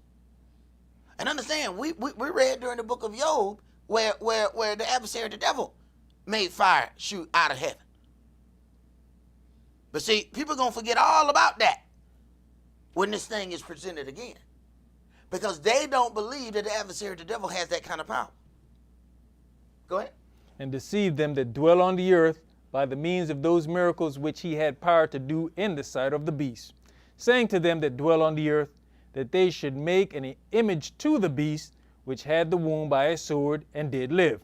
And understand, we read during the book of Job where the adversary, the devil, made fire shoot out of heaven. But see, people are going to forget all about that when this thing is presented again. Because they don't believe that the adversary, the devil, has that kind of power. Go ahead. And deceive them that dwell on the earth by the means of those miracles which he had power to do in the sight of the beast, saying to them that dwell on the earth, that they should make an image to the beast, which had the wound by a sword, and did live.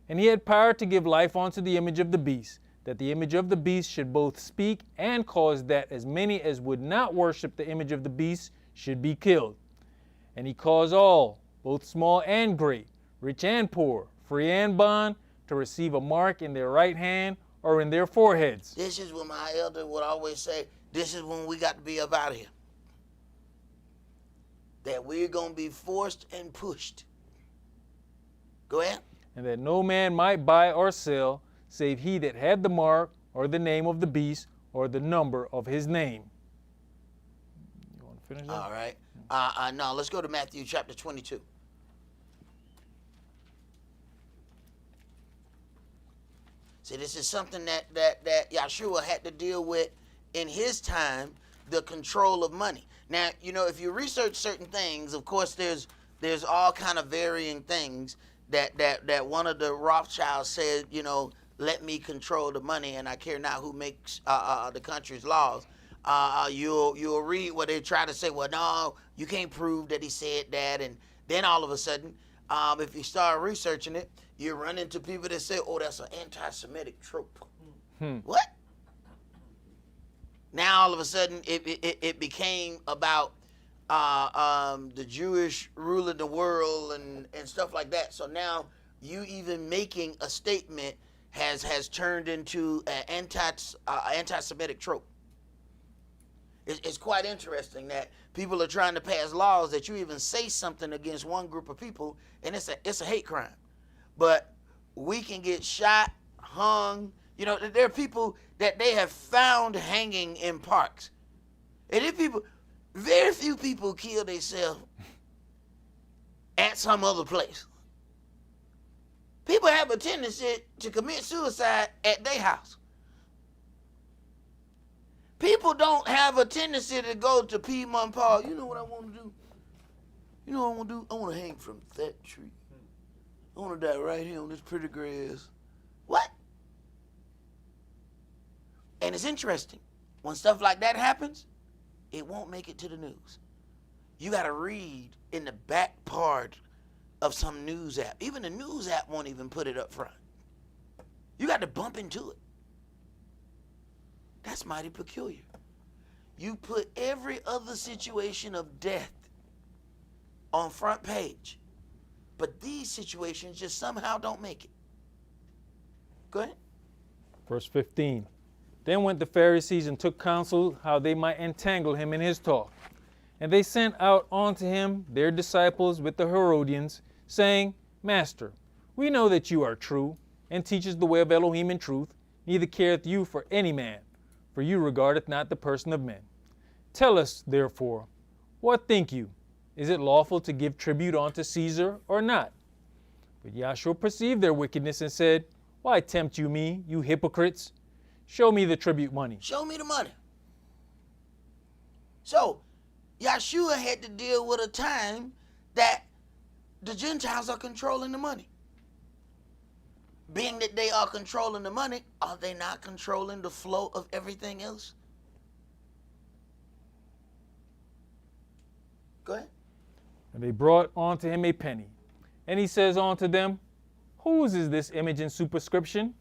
And he had power to give life unto the image of the beast, that the image of the beast should both speak, and cause that as many as would not worship the image of the beast should be killed. And he caused all, both small and great, rich and poor, free and bond, to receive a mark in their right hand or in their foreheads. This is what my elder would always say, this is when we got to be up out of here. That we're going to be forced and pushed. Go ahead. And that no man might buy or sell, save he that had the mark, or the name of the beast, or the number of his name. You want to finish that? All right. Now, let's go to Matthew chapter 22. See, this is something that Yahshua had to deal with in his time, the control of money. Now, you know, if you research certain things, of course, there's all kind of varying things that one of the Rothschilds said, you know, let me control the money, and I care not who makes the country's laws. You'll read where they try to say, well, no, you can't prove that he said that, and then all of a sudden, if you start researching it, you run into people that say, oh, that's an anti-Semitic trope. What? Now all of a sudden it became about the Jewish ruling the world and stuff like that. So now you even making a statement has turned into an anti-Semitic trope. It's quite interesting that people are trying to pass laws that you even say something against one group of people, and it's a hate crime. But we can get shot, hung. You know, there are people that they have found hanging in parks. And very few people kill themselves at some other place. People have a tendency to commit suicide at their house. People don't have a tendency to go to Piedmont Park. You know what I want to do? You know what I want to do? I want to hang from that tree. I want to die right here on this pretty grass. What? And it's interesting. When stuff like that happens, it won't make it to the news. You got to read in the back part of some news app. Even the news app won't even put it up front. You got to bump into it. That's mighty peculiar. You put every other situation of death on front page, but these situations just somehow don't make it. Go ahead. Verse 15. Then went the Pharisees and took counsel how they might entangle him in his talk. And they sent out unto him their disciples with the Herodians, saying, Master, we know that you are true, and teachest the way of Elohim in truth, neither careth you for any man, for you regardeth not the person of men. Tell us, therefore, what think you? Is it lawful to give tribute unto Caesar or not? But Yahshua perceived their wickedness and said, Why tempt you me, you hypocrites? Show me the tribute money. Show me the money. So, Yahshua had to deal with a time that the Gentiles are controlling the money. Being that they are controlling the money, are they not controlling the flow of everything else? Go ahead. And they brought unto him a penny. And he says unto them, Whose is this image and superscription?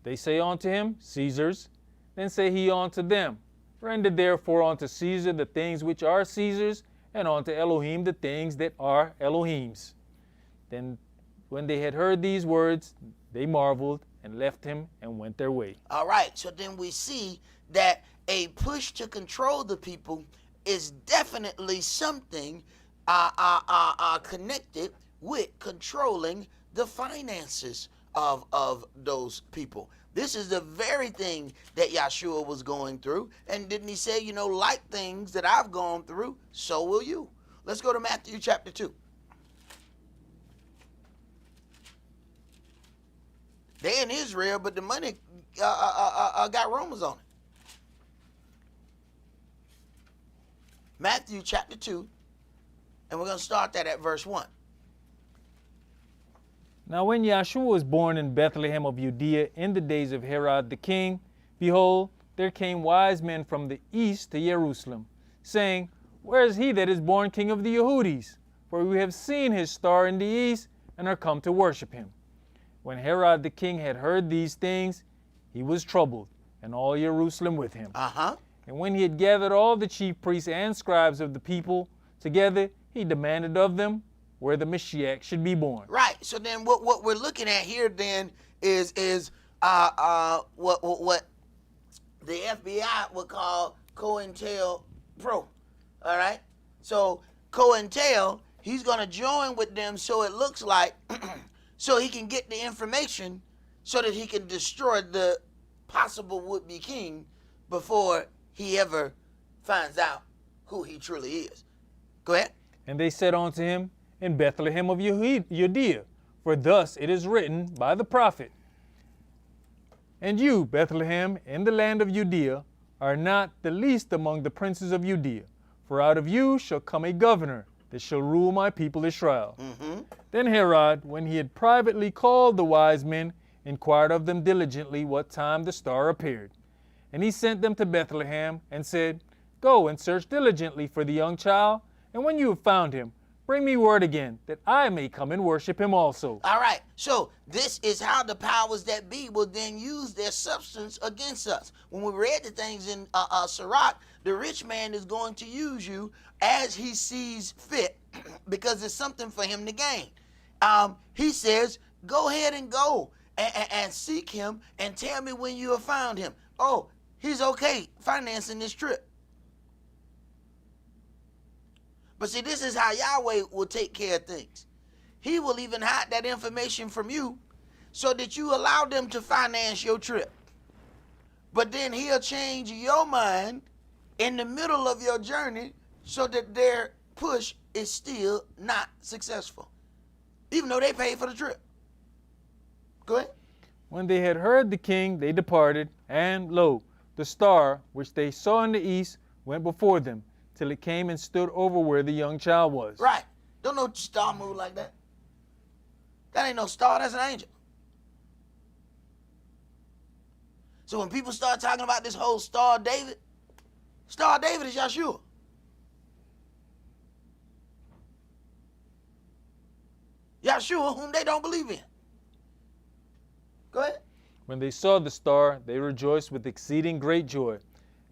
They say unto him, Caesar's. Then say he unto them, Render therefore unto Caesar the things which are Caesar's, and unto Elohim the things that are Elohim's. Then when they had heard these words, they marveled, and left him and went their way. All right, so then we see that a push to control the people is definitely something connected with controlling the finances of those people. This is the very thing that Yahshua was going through. And didn't he say, like things that I've gone through, so will you. Let's go to Matthew chapter 2. They in Israel, but the money got Romans on it. Matthew chapter 2, and we're going to start that at verse 1. Now when Yahshua was born in Bethlehem of Judea in the days of Herod the king, behold, there came wise men from the east to Jerusalem, saying, Where is he that is born king of the Yehudis? For we have seen his star in the east, and are come to worship him. When Herod the king had heard these things, he was troubled, and all Jerusalem with him. And when he had gathered all the chief priests and scribes of the people together, he demanded of them where the Mashiach should be born. Right. So then what we're looking at here then is what the FBI would call COINTELPRO. All right. So COINTEL, he's going to join with them, so it looks like, so he can get the information so that he can destroy the possible would-be king before he ever finds out who he truly is. Go ahead. And they said unto him, In Bethlehem of Judea, for thus it is written by the prophet, And you, Bethlehem, in the land of Judea, are not the least among the princes of Judea, for out of you shall come a governor that shall rule my people Israel. Then Herod, when he had privately called the wise men, inquired of them diligently what time the star appeared. And he sent them to Bethlehem, and said, Go and search diligently for the young child, and when you have found him, bring me word again, that I may come and worship him also. All right, so this is how the powers that be will then use their substance against us. When we read the things in Sirach, the rich man is going to use you as he sees fit because it's something for him to gain. He says, go ahead and go and seek him and tell me when you have found him. Oh, he's okay financing this trip. But see, this is how Yahweh will take care of things. He will even hide that information from you so that you allow them to finance your trip. But then he'll change your mind in the middle of your journey so that their push is still not successful, even though they paid for the trip. Go ahead. When they had heard the king, they departed, and lo, the star which they saw in the east went before them, till it came and stood over where the young child was. Right. Don't no star move like that. That ain't no star, that's an angel. So when people start talking about this whole Star of David is Yahshua. Yahshua, whom they don't believe in. Go ahead. When they saw the star, they rejoiced with exceeding great joy.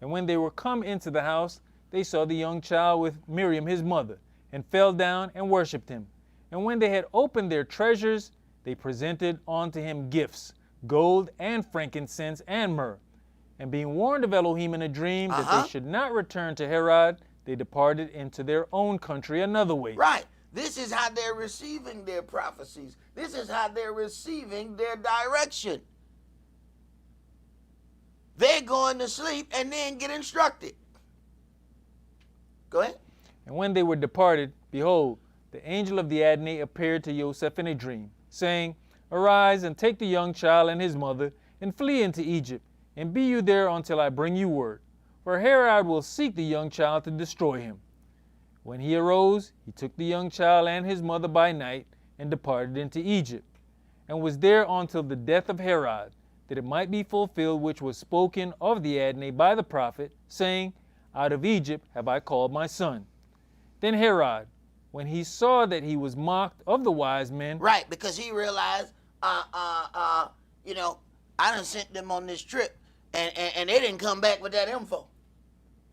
And when they were come into the house, they saw the young child with Miriam his mother, and fell down and worshipped him. And when they had opened their treasures, they presented unto him gifts, gold and frankincense and myrrh. And being warned of Elohim in a dream that they should not return to Herod, they departed into their own country another way. Right. This is how they're receiving their prophecies. This is how they're receiving their direction. They're going to sleep and then get instructed. Go ahead. And when they were departed, behold, the angel of the Adonai appeared to Joseph in a dream, saying, Arise and take the young child and his mother, and flee into Egypt, and be you there until I bring you word. For Herod will seek the young child to destroy him. When he arose, he took the young child and his mother by night, and departed into Egypt, and was there until the death of Herod, that it might be fulfilled which was spoken of the Adonai by the prophet, saying, Out of Egypt have I called my son. Then Herod, when he saw that he was mocked of the wise men. Right, because he realized, I done sent them on this trip, and they didn't come back with that info.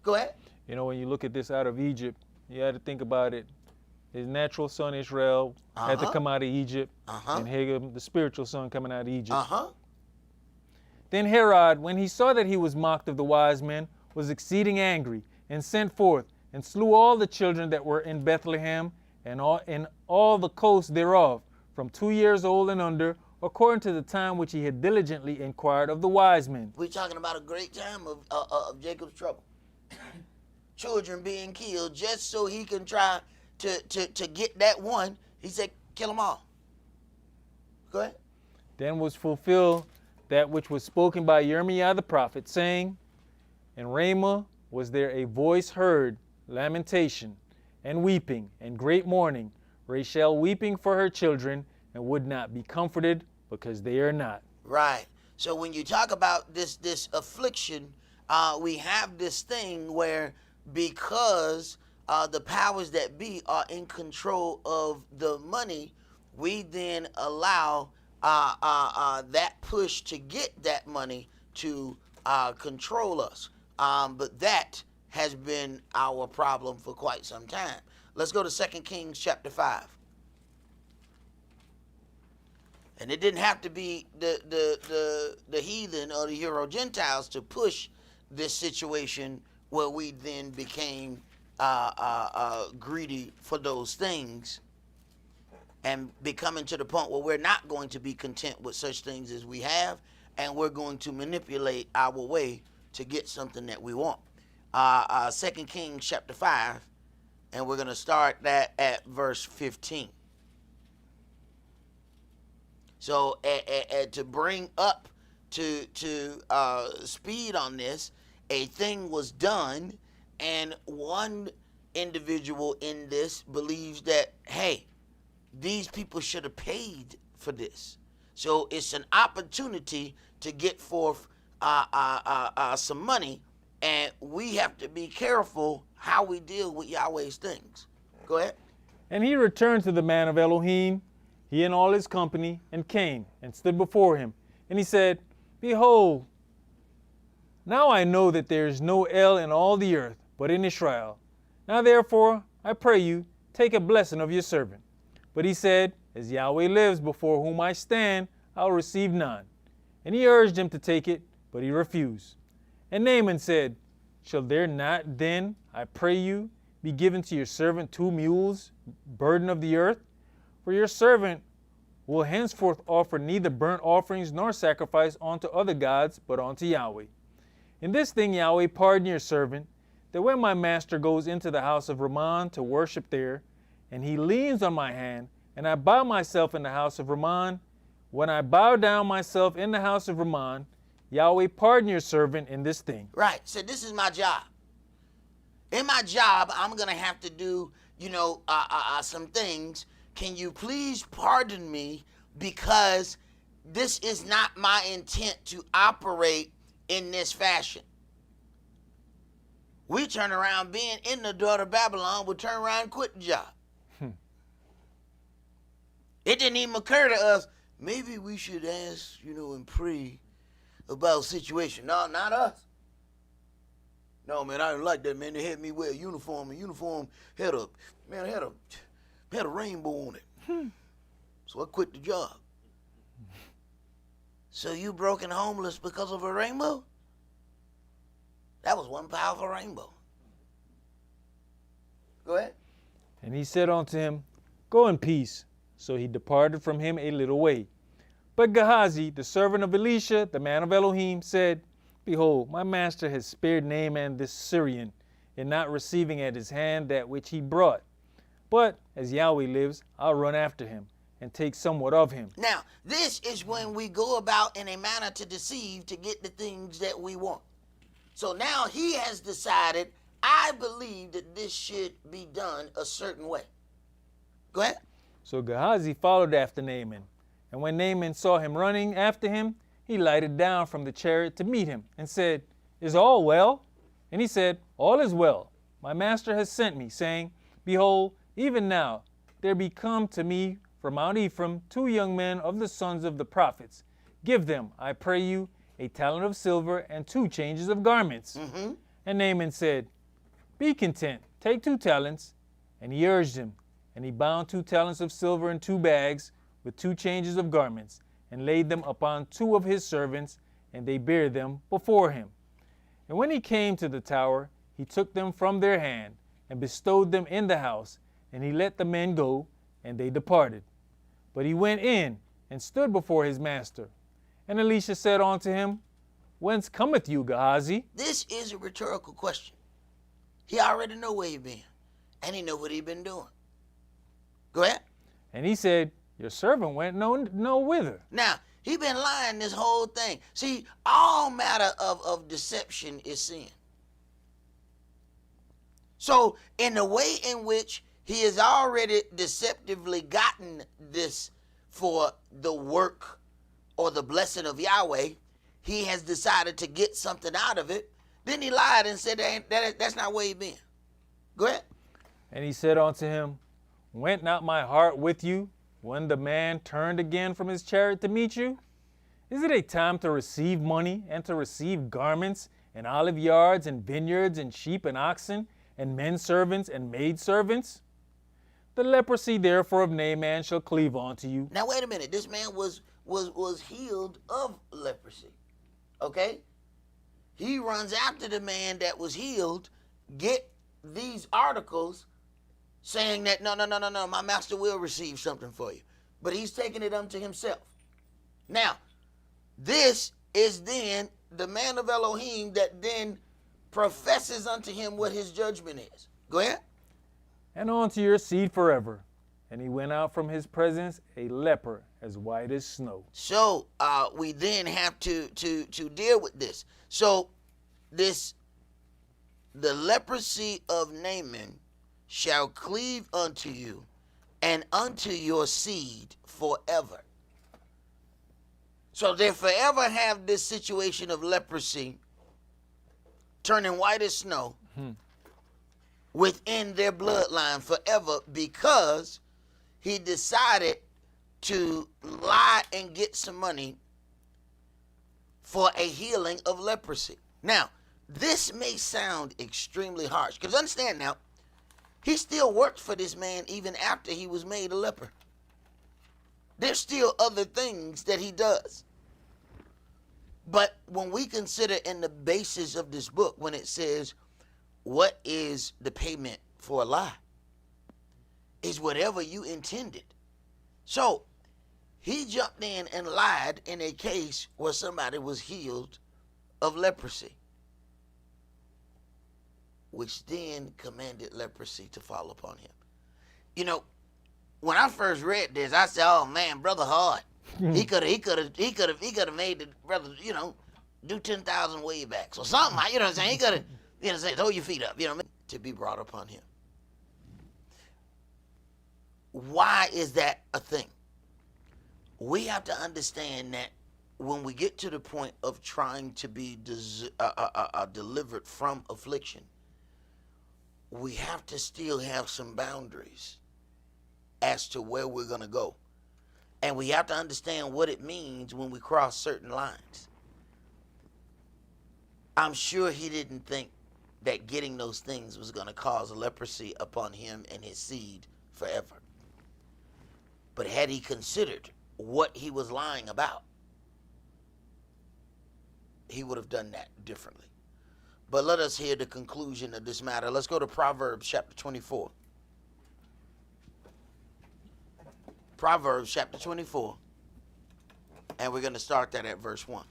Go ahead. You know, when you look at this out of Egypt, you had to think about it. His natural son Israel had to come out of Egypt, and Hagar, the spiritual son, coming out of Egypt. Then Herod, when he saw that he was mocked of the wise men, was exceeding angry, and sent forth, and slew all the children that were in Bethlehem, and all the coast thereof, from 2 years old and under, according to the time which he had diligently inquired of the wise men. We're talking about a great time of Jacob's trouble. Children being killed just so he can try to get that one. He said, kill them all. Go ahead. Then was fulfilled that which was spoken by Jeremiah the prophet, saying, In Ramah was there a voice heard, lamentation, and weeping, and great mourning, Rachel weeping for her children, and would not be comforted, because they are not. Right. So when you talk about this affliction, we have this thing where because the powers that be are in control of the money, we then allow that push to get that money to control us. But that has been our problem for quite some time. Let's go to 2 Kings chapter 5. And it didn't have to be the heathen or the Euro Gentiles to push this situation where we then became greedy for those things and becoming to the point where we're not going to be content with such things as we have, and we're going to manipulate our way to get something that we want. 2 Kings chapter 5, and we're going to start that at verse 15. So to bring up to speed on this, a thing was done, and one individual in this believes that, hey, these people should have paid for this. So it's an opportunity to get forth some money, and we have to be careful how we deal with Yahweh's things. Go ahead. And he returned to the man of Elohim, he and all his company, and came and stood before him. And he said, Behold, now I know that there is no El in all the earth, but in Israel. Now therefore, I pray you, take a blessing of your servant. But he said, As Yahweh lives, before whom I stand, I'll receive none. And he urged him to take it, but he refused. And Naaman said, Shall there not then, I pray you, be given to your servant 2 mules, burden of the earth? For your servant will henceforth offer neither burnt offerings nor sacrifice unto other gods, but unto Yahweh. In this thing Yahweh pardon your servant, that when my master goes into the house of Rimmon to worship there, and he leans on my hand, and I bow myself in the house of Rimmon, when I bow down myself in the house of Rimmon, Yahweh pardon your servant in this thing. Right. So this is my job. In my job, I'm going to have to do, some things. Can you please pardon me, because this is not my intent to operate in this fashion. We turn around being in the daughter of Babylon, would turn around and quit the job. It didn't even occur to us, maybe we should ask, and pray about situation. No, not us. No, man, I didn't like that, man. They had me wear a uniform. The uniform had a rainbow on it. So I quit the job. So you broken homeless because of a rainbow? That was one powerful rainbow. Go ahead. And he said unto him, Go in peace. So he departed from him a little way. But Gehazi, the servant of Elisha, the man of Elohim, said, Behold, my master has spared Naaman this Syrian, in not receiving at his hand that which he brought. But, as Yahweh lives, I'll run after him, and take somewhat of him. Now, this is when we go about in a manner to deceive to get the things that we want. So now he has decided, I believe that this should be done a certain way. Go ahead. So Gehazi followed after Naaman. And when Naaman saw him running after him, he lighted down from the chariot to meet him, and said, Is all well? And he said, All is well. My master has sent me, saying, Behold, even now there be come to me from Mount Ephraim 2 young men of the sons of the prophets. Give them, I pray you, a talent of silver and 2 changes of garments. Mm-hmm. And Naaman said, Be content, take 2 talents. And he urged him, and he bound 2 talents of silver in 2 bags with 2 changes of garments, and laid them upon 2 of his servants, and they bare them before him. And when he came to the tower, he took them from their hand, and bestowed them in the house, and he let the men go, and they departed. But he went in, and stood before his master. And Elisha said unto him, Whence cometh you, Gehazi? This is a rhetorical question. He already know where he been, and he know what he been doing. Go ahead. And he said, Your servant went no whither. Now, he been lying this whole thing. See, all matter of deception is sin. So, in the way in which he has already deceptively gotten this for the work or the blessing of Yahweh, he has decided to get something out of it. Then he lied and said that's not where he been. Go ahead. And he said unto him, Went not my heart with you when the man turned again from his chariot to meet you? Is it a time to receive money and to receive garments and olive yards and vineyards and sheep and oxen and men servants and maid servants? The leprosy therefore of Naaman shall cleave unto you. Now wait a minute. This man was healed of leprosy. Okay? He runs after the man that was healed, get these articles saying that no, my master will receive something for you. But he's taking it unto himself. Now, this is then the man of Elohim that then professes unto him what his judgment is. Go ahead. And unto your seed forever. And he went out from his presence a leper as white as snow. So we then have to deal with this. So the leprosy of Naaman shall cleave unto you and unto your seed forever. So they forever have this situation of leprosy turning white as snow within their bloodline forever, because he decided to lie and get some money for a healing of leprosy. Now, this may sound extremely harsh, because understand now, he still worked for this man even after he was made a leper. There's still other things that he does. But when we consider in the basis of this book, when it says, what is the payment for a lie? Is whatever you intended. So, he jumped in and lied in a case where somebody was healed of leprosy, which then commanded leprosy to fall upon him. You know, when I first read this, I said, "Oh man, brother hard. He could have made the brother, do 10,000 waybacks or something. You know what I'm saying? He could have, say, throw your feet up. To be brought upon him. Why is that a thing? We have to understand that when we get to the point of trying to be delivered from affliction, we have to still have some boundaries as to where we're going to go. And we have to understand what it means when we cross certain lines. I'm sure he didn't think that getting those things was going to cause leprosy upon him and his seed forever. But had he considered what he was lying about, he would have done that differently. But let us hear the conclusion of this matter. Let's go to Proverbs chapter 24. Proverbs chapter 24. And we're going to start that at verse 1.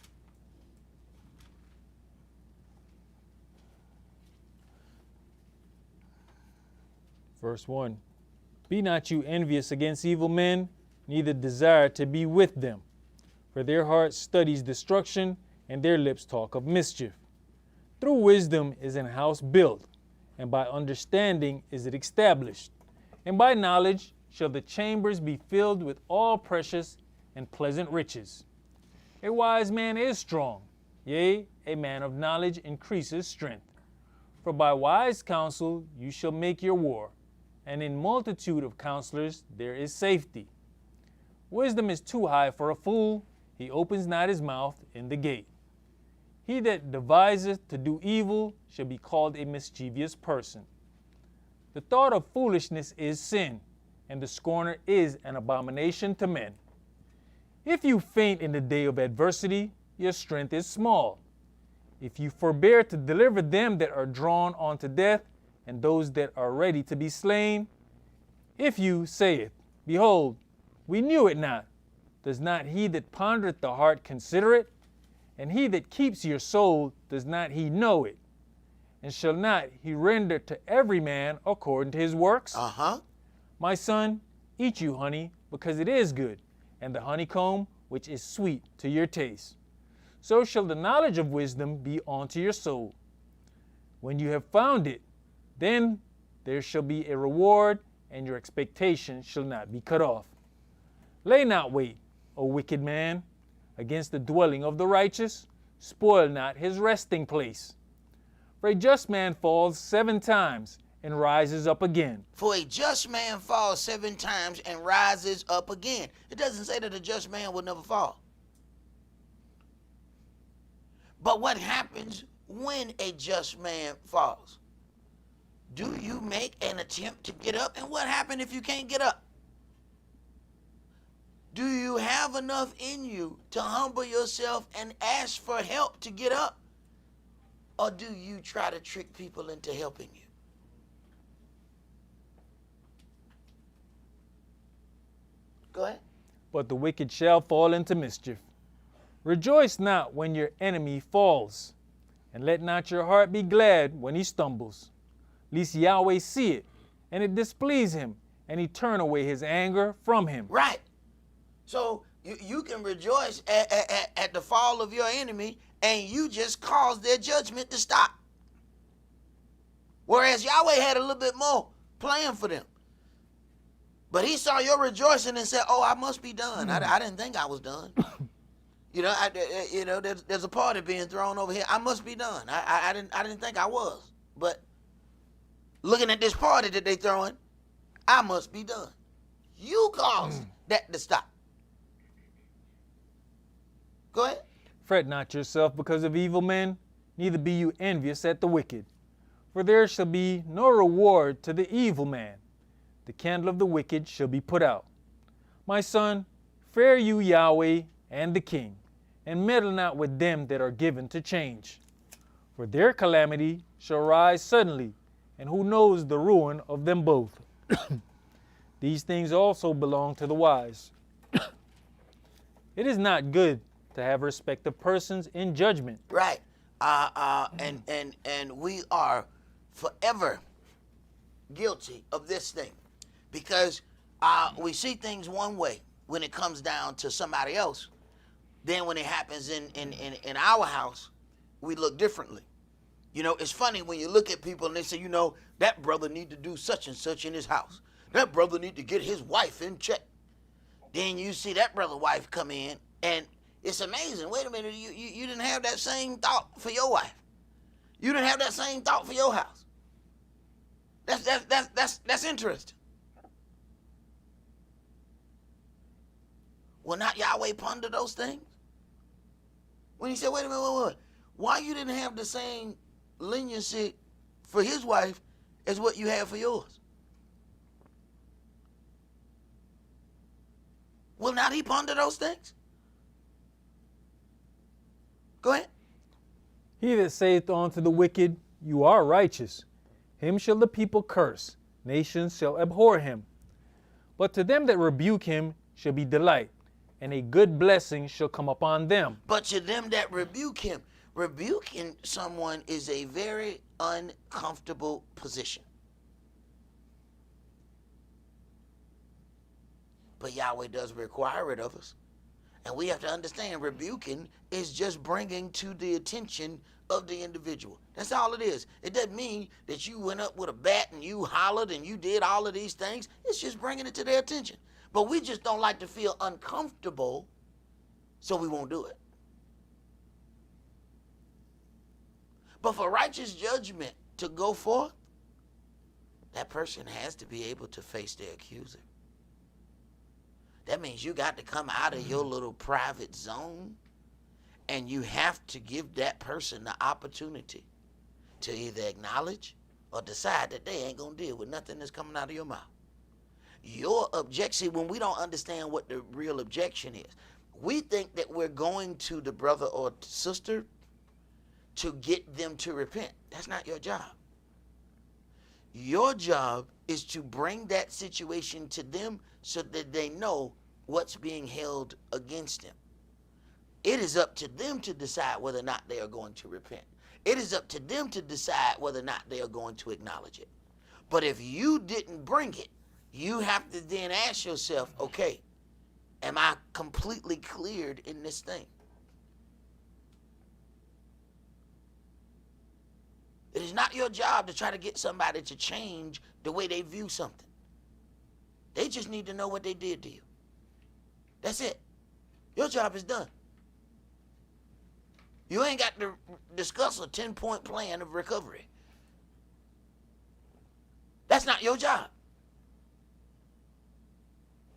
Verse 1. Be not you envious against evil men, neither desire to be with them. For their heart studies destruction, and their lips talk of mischief. Through wisdom is an house built, and by understanding is it established. And by knowledge shall the chambers be filled with all precious and pleasant riches. A wise man is strong, yea, a man of knowledge increases strength. For by wise counsel you shall make your war, and in multitude of counselors there is safety. Wisdom is too high for a fool, he opens not his mouth in the gate. He that deviseth to do evil shall be called a mischievous person. The thought of foolishness is sin, and the scorner is an abomination to men. If you faint in the day of adversity, your strength is small. If you forbear to deliver them that are drawn unto death, and those that are ready to be slain, if you saith, Behold, we knew it not, does not he that pondereth the heart consider it? And he that keeps your soul, does not he know it? And shall not he render to every man according to his works? My son, eat you honey, because it is good, and the honeycomb which is sweet to your taste. So shall the knowledge of wisdom be unto your soul. When you have found it, then there shall be a reward, and your expectation shall not be cut off. Lay not wait, O wicked man, against the dwelling of the righteous, spoil not his resting place. For a just man falls 7 times and rises up again. For a just man falls 7 times and rises up again. It doesn't say that a just man will never fall. But what happens when a just man falls? Do you make an attempt to get up? And what happens if you can't get up? Do you have enough in you to humble yourself and ask for help to get up? Or do you try to trick people into helping you? Go ahead. But the wicked shall fall into mischief. Rejoice not when your enemy falls, and let not your heart be glad when he stumbles, lest Yahweh see it, and it displease him, and he turn away his anger from him. Right. So you can rejoice at the fall of your enemy, and you just cause their judgment to stop. Whereas Yahweh had a little bit more planned for them. But he saw your rejoicing and said, oh, I must be done. I didn't think I was done. There's a party being thrown over here. I must be done. I didn't think I was. But looking at this party that they throwing, I must be done. You caused that to stop. Go ahead. Fret not yourself because of evil men, neither be you envious at the wicked. For there shall be no reward to the evil man. The candle of the wicked shall be put out. My son, fear you Yahweh and the king, and meddle not with them that are given to change. For their calamity shall rise suddenly, and who knows the ruin of them both? These things also belong to the wise. It is not good to have respect of persons in judgment. Right. And we are forever guilty of this thing, because we see things one way when it comes down to somebody else. Then when it happens in our house, we look differently. You know, it's funny when you look at people and they say, that brother need to do such and such in his house. That brother need to get his wife in check. Then you see that brother's wife come in, and it's amazing. Wait a minute, you didn't have that same thought for your wife. You didn't have that same thought for your house. That's interesting. Will not Yahweh ponder those things? When he said, wait a minute, why you didn't have the same leniency for his wife as what you have for yours? Will not he ponder those things? Go ahead. He that saith unto the wicked, You are righteous, him shall the people curse, nations shall abhor him. But to them that rebuke him shall be delight, and a good blessing shall come upon them. But to them that rebuke him, rebuking someone is a very uncomfortable position. But Yahweh does require it of us. And we have to understand rebuking is just bringing to the attention of the individual. That's all it is. It doesn't mean that you went up with a bat and you hollered and you did all of these things. It's just bringing it to their attention. But we just don't like to feel uncomfortable, so we won't do it. But for righteous judgment to go forth, that person has to be able to face their accuser. That means you got to come out of your little private zone, and you have to give that person the opportunity to either acknowledge or decide that they ain't going to deal with nothing that's coming out of your mouth. Your objection, when we don't understand what the real objection is, We think that we're going to the brother or sister to get them to repent. That's not your job. Your job is to bring that situation to them so that they know what's being held against them. It is up to them to decide whether or not they are going to repent. It is up to them to decide whether or not they are going to acknowledge it. But if you didn't bring it, you have to then ask yourself, okay, am I completely cleared in this thing? It is not your job to try to get somebody to change the way they view something. They just need to know what they did to you. That's it. Your job is done. You ain't got to discuss a 10-point plan of recovery. That's not your job.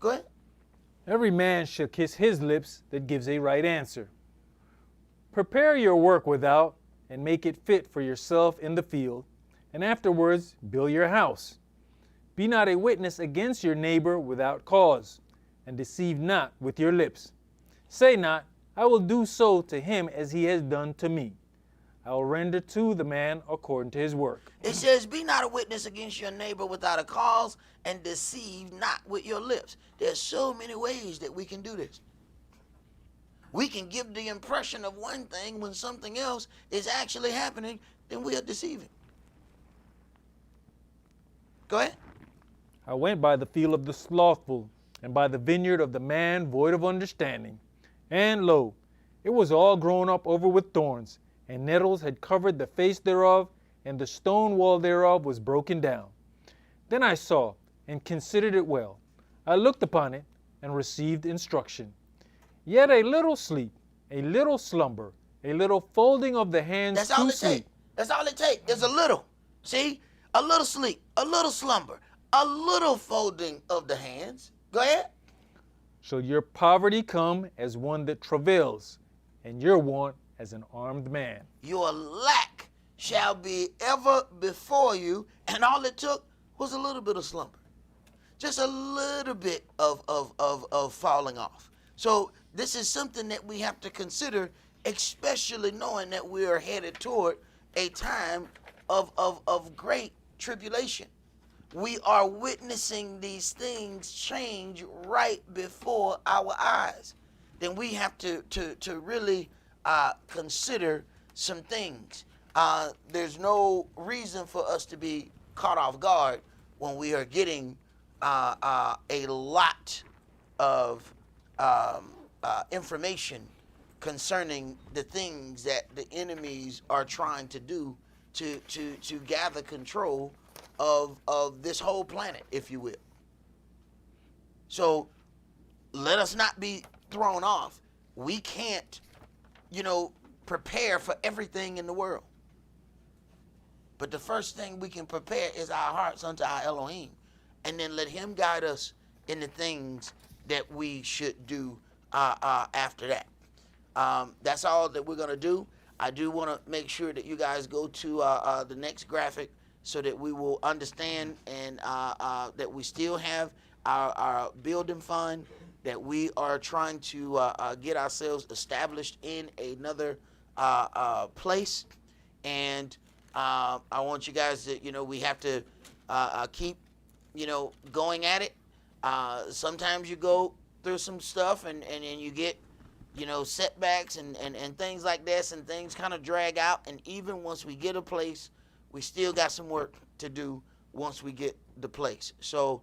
Go ahead. Every man shall kiss his lips that gives a right answer. Prepare your work without, and make it fit for yourself in the field, and afterwards build your house. Be not a witness against your neighbor without cause, and deceive not with your lips. Say not, I will do so to him as he has done to me. I will render to the man according to his work. It says, be not a witness against your neighbor without a cause, and deceive not with your lips. There's so many ways that we can do this. We can give the impression of one thing when something else is actually happening, then we are deceiving. Go ahead. I went by the field of the slothful, and by the vineyard of the man void of understanding. And lo, it was all grown up over with thorns, and nettles had covered the face thereof, and the stone wall thereof was broken down. Then I saw, and considered it well. I looked upon it, and received instruction. Yet a little sleep, a little slumber, a little folding of the hands That's all to it sleep. takes. That's all it takes. It's a little. See? A little sleep, a little slumber, a little folding of the hands. Go ahead. Shall your poverty come as one that travails, and your want as an armed man. Your lack shall be ever before you, and all it took was a little bit of slumber. Just a little bit of falling off. So this is something that we have to consider, especially knowing that we are headed toward a time of great tribulation. We are witnessing these things change right before our eyes. Then we have to really consider some things. There's no reason for us to be caught off guard when we are getting a lot of information concerning the things that the enemies are trying to do to gather control of this whole planet, if you will. So let us not be thrown off. We can't, prepare for everything in the world. But the first thing we can prepare is our hearts unto our Elohim, and then let him guide us in the things that we should do after that. That's all that we're going to do. I do want to make sure that you guys go to the next graphic so that we will understand and that we still have our building fund, that we are trying to get ourselves established in another place. And I want you guys to, we have to keep, going at it. Sometimes you go through some stuff and you get, setbacks and things like this, and things kind of drag out. And even once we get a place, we still got some work to do once we get the place. So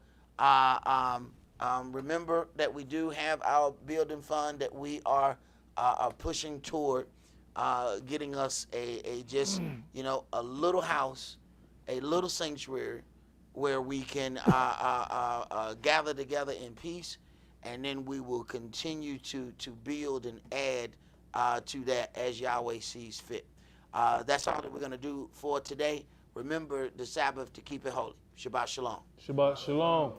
remember that we do have our building fund that we are pushing toward getting us a just, a little house, a little sanctuary where we can gather together in peace. And then we will continue to build and add to that as Yahweh sees fit. That's all that we're going to do for today. Remember the Sabbath to keep it holy. Shabbat shalom. Shabbat shalom.